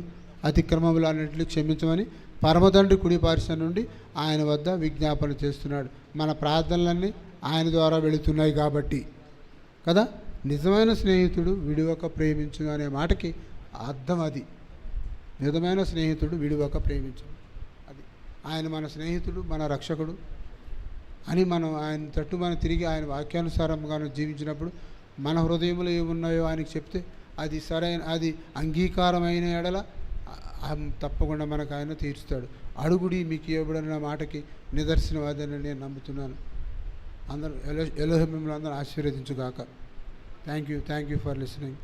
అతిక్రమములు అన్నింటినీ క్షమించమని పరమతండ్రి కుడిపార్శ్వం నుండి ఆయన వద్ద విజ్ఞాపన చేస్తున్నాడు. మన ప్రార్థనలన్నీ ఆయన ద్వారా వెళుతున్నాయి కాబట్టి కదా. నిజమైన స్నేహితుడు విడివక ప్రేమించు అనే మాటకి అర్థం అది. నిజమైన స్నేహితుడు విడివక ప్రేమించు, అది ఆయన మన స్నేహితుడు, మన రక్షకుడు అని మనం ఆయన తట్టు మనం తిరిగి ఆయన వాక్యానుసారంగా జీవించినప్పుడు మన హృదయంలో ఏమున్నాయో ఆయనకి చెప్తే అది సరైన, అది అంగీకారమైన ఎడల తప్పకుండా మనకు ఆయన తీర్చుతాడు. అడుగుడి మీకు ఇవ్వబడిన మాటకి నిదర్శనం అదని నేను నమ్ముతున్నాను. అందరూ ఎలోహిం మిమ్మల్ని అందరూ ఆశీర్వదించుగాక. Thank you for listening.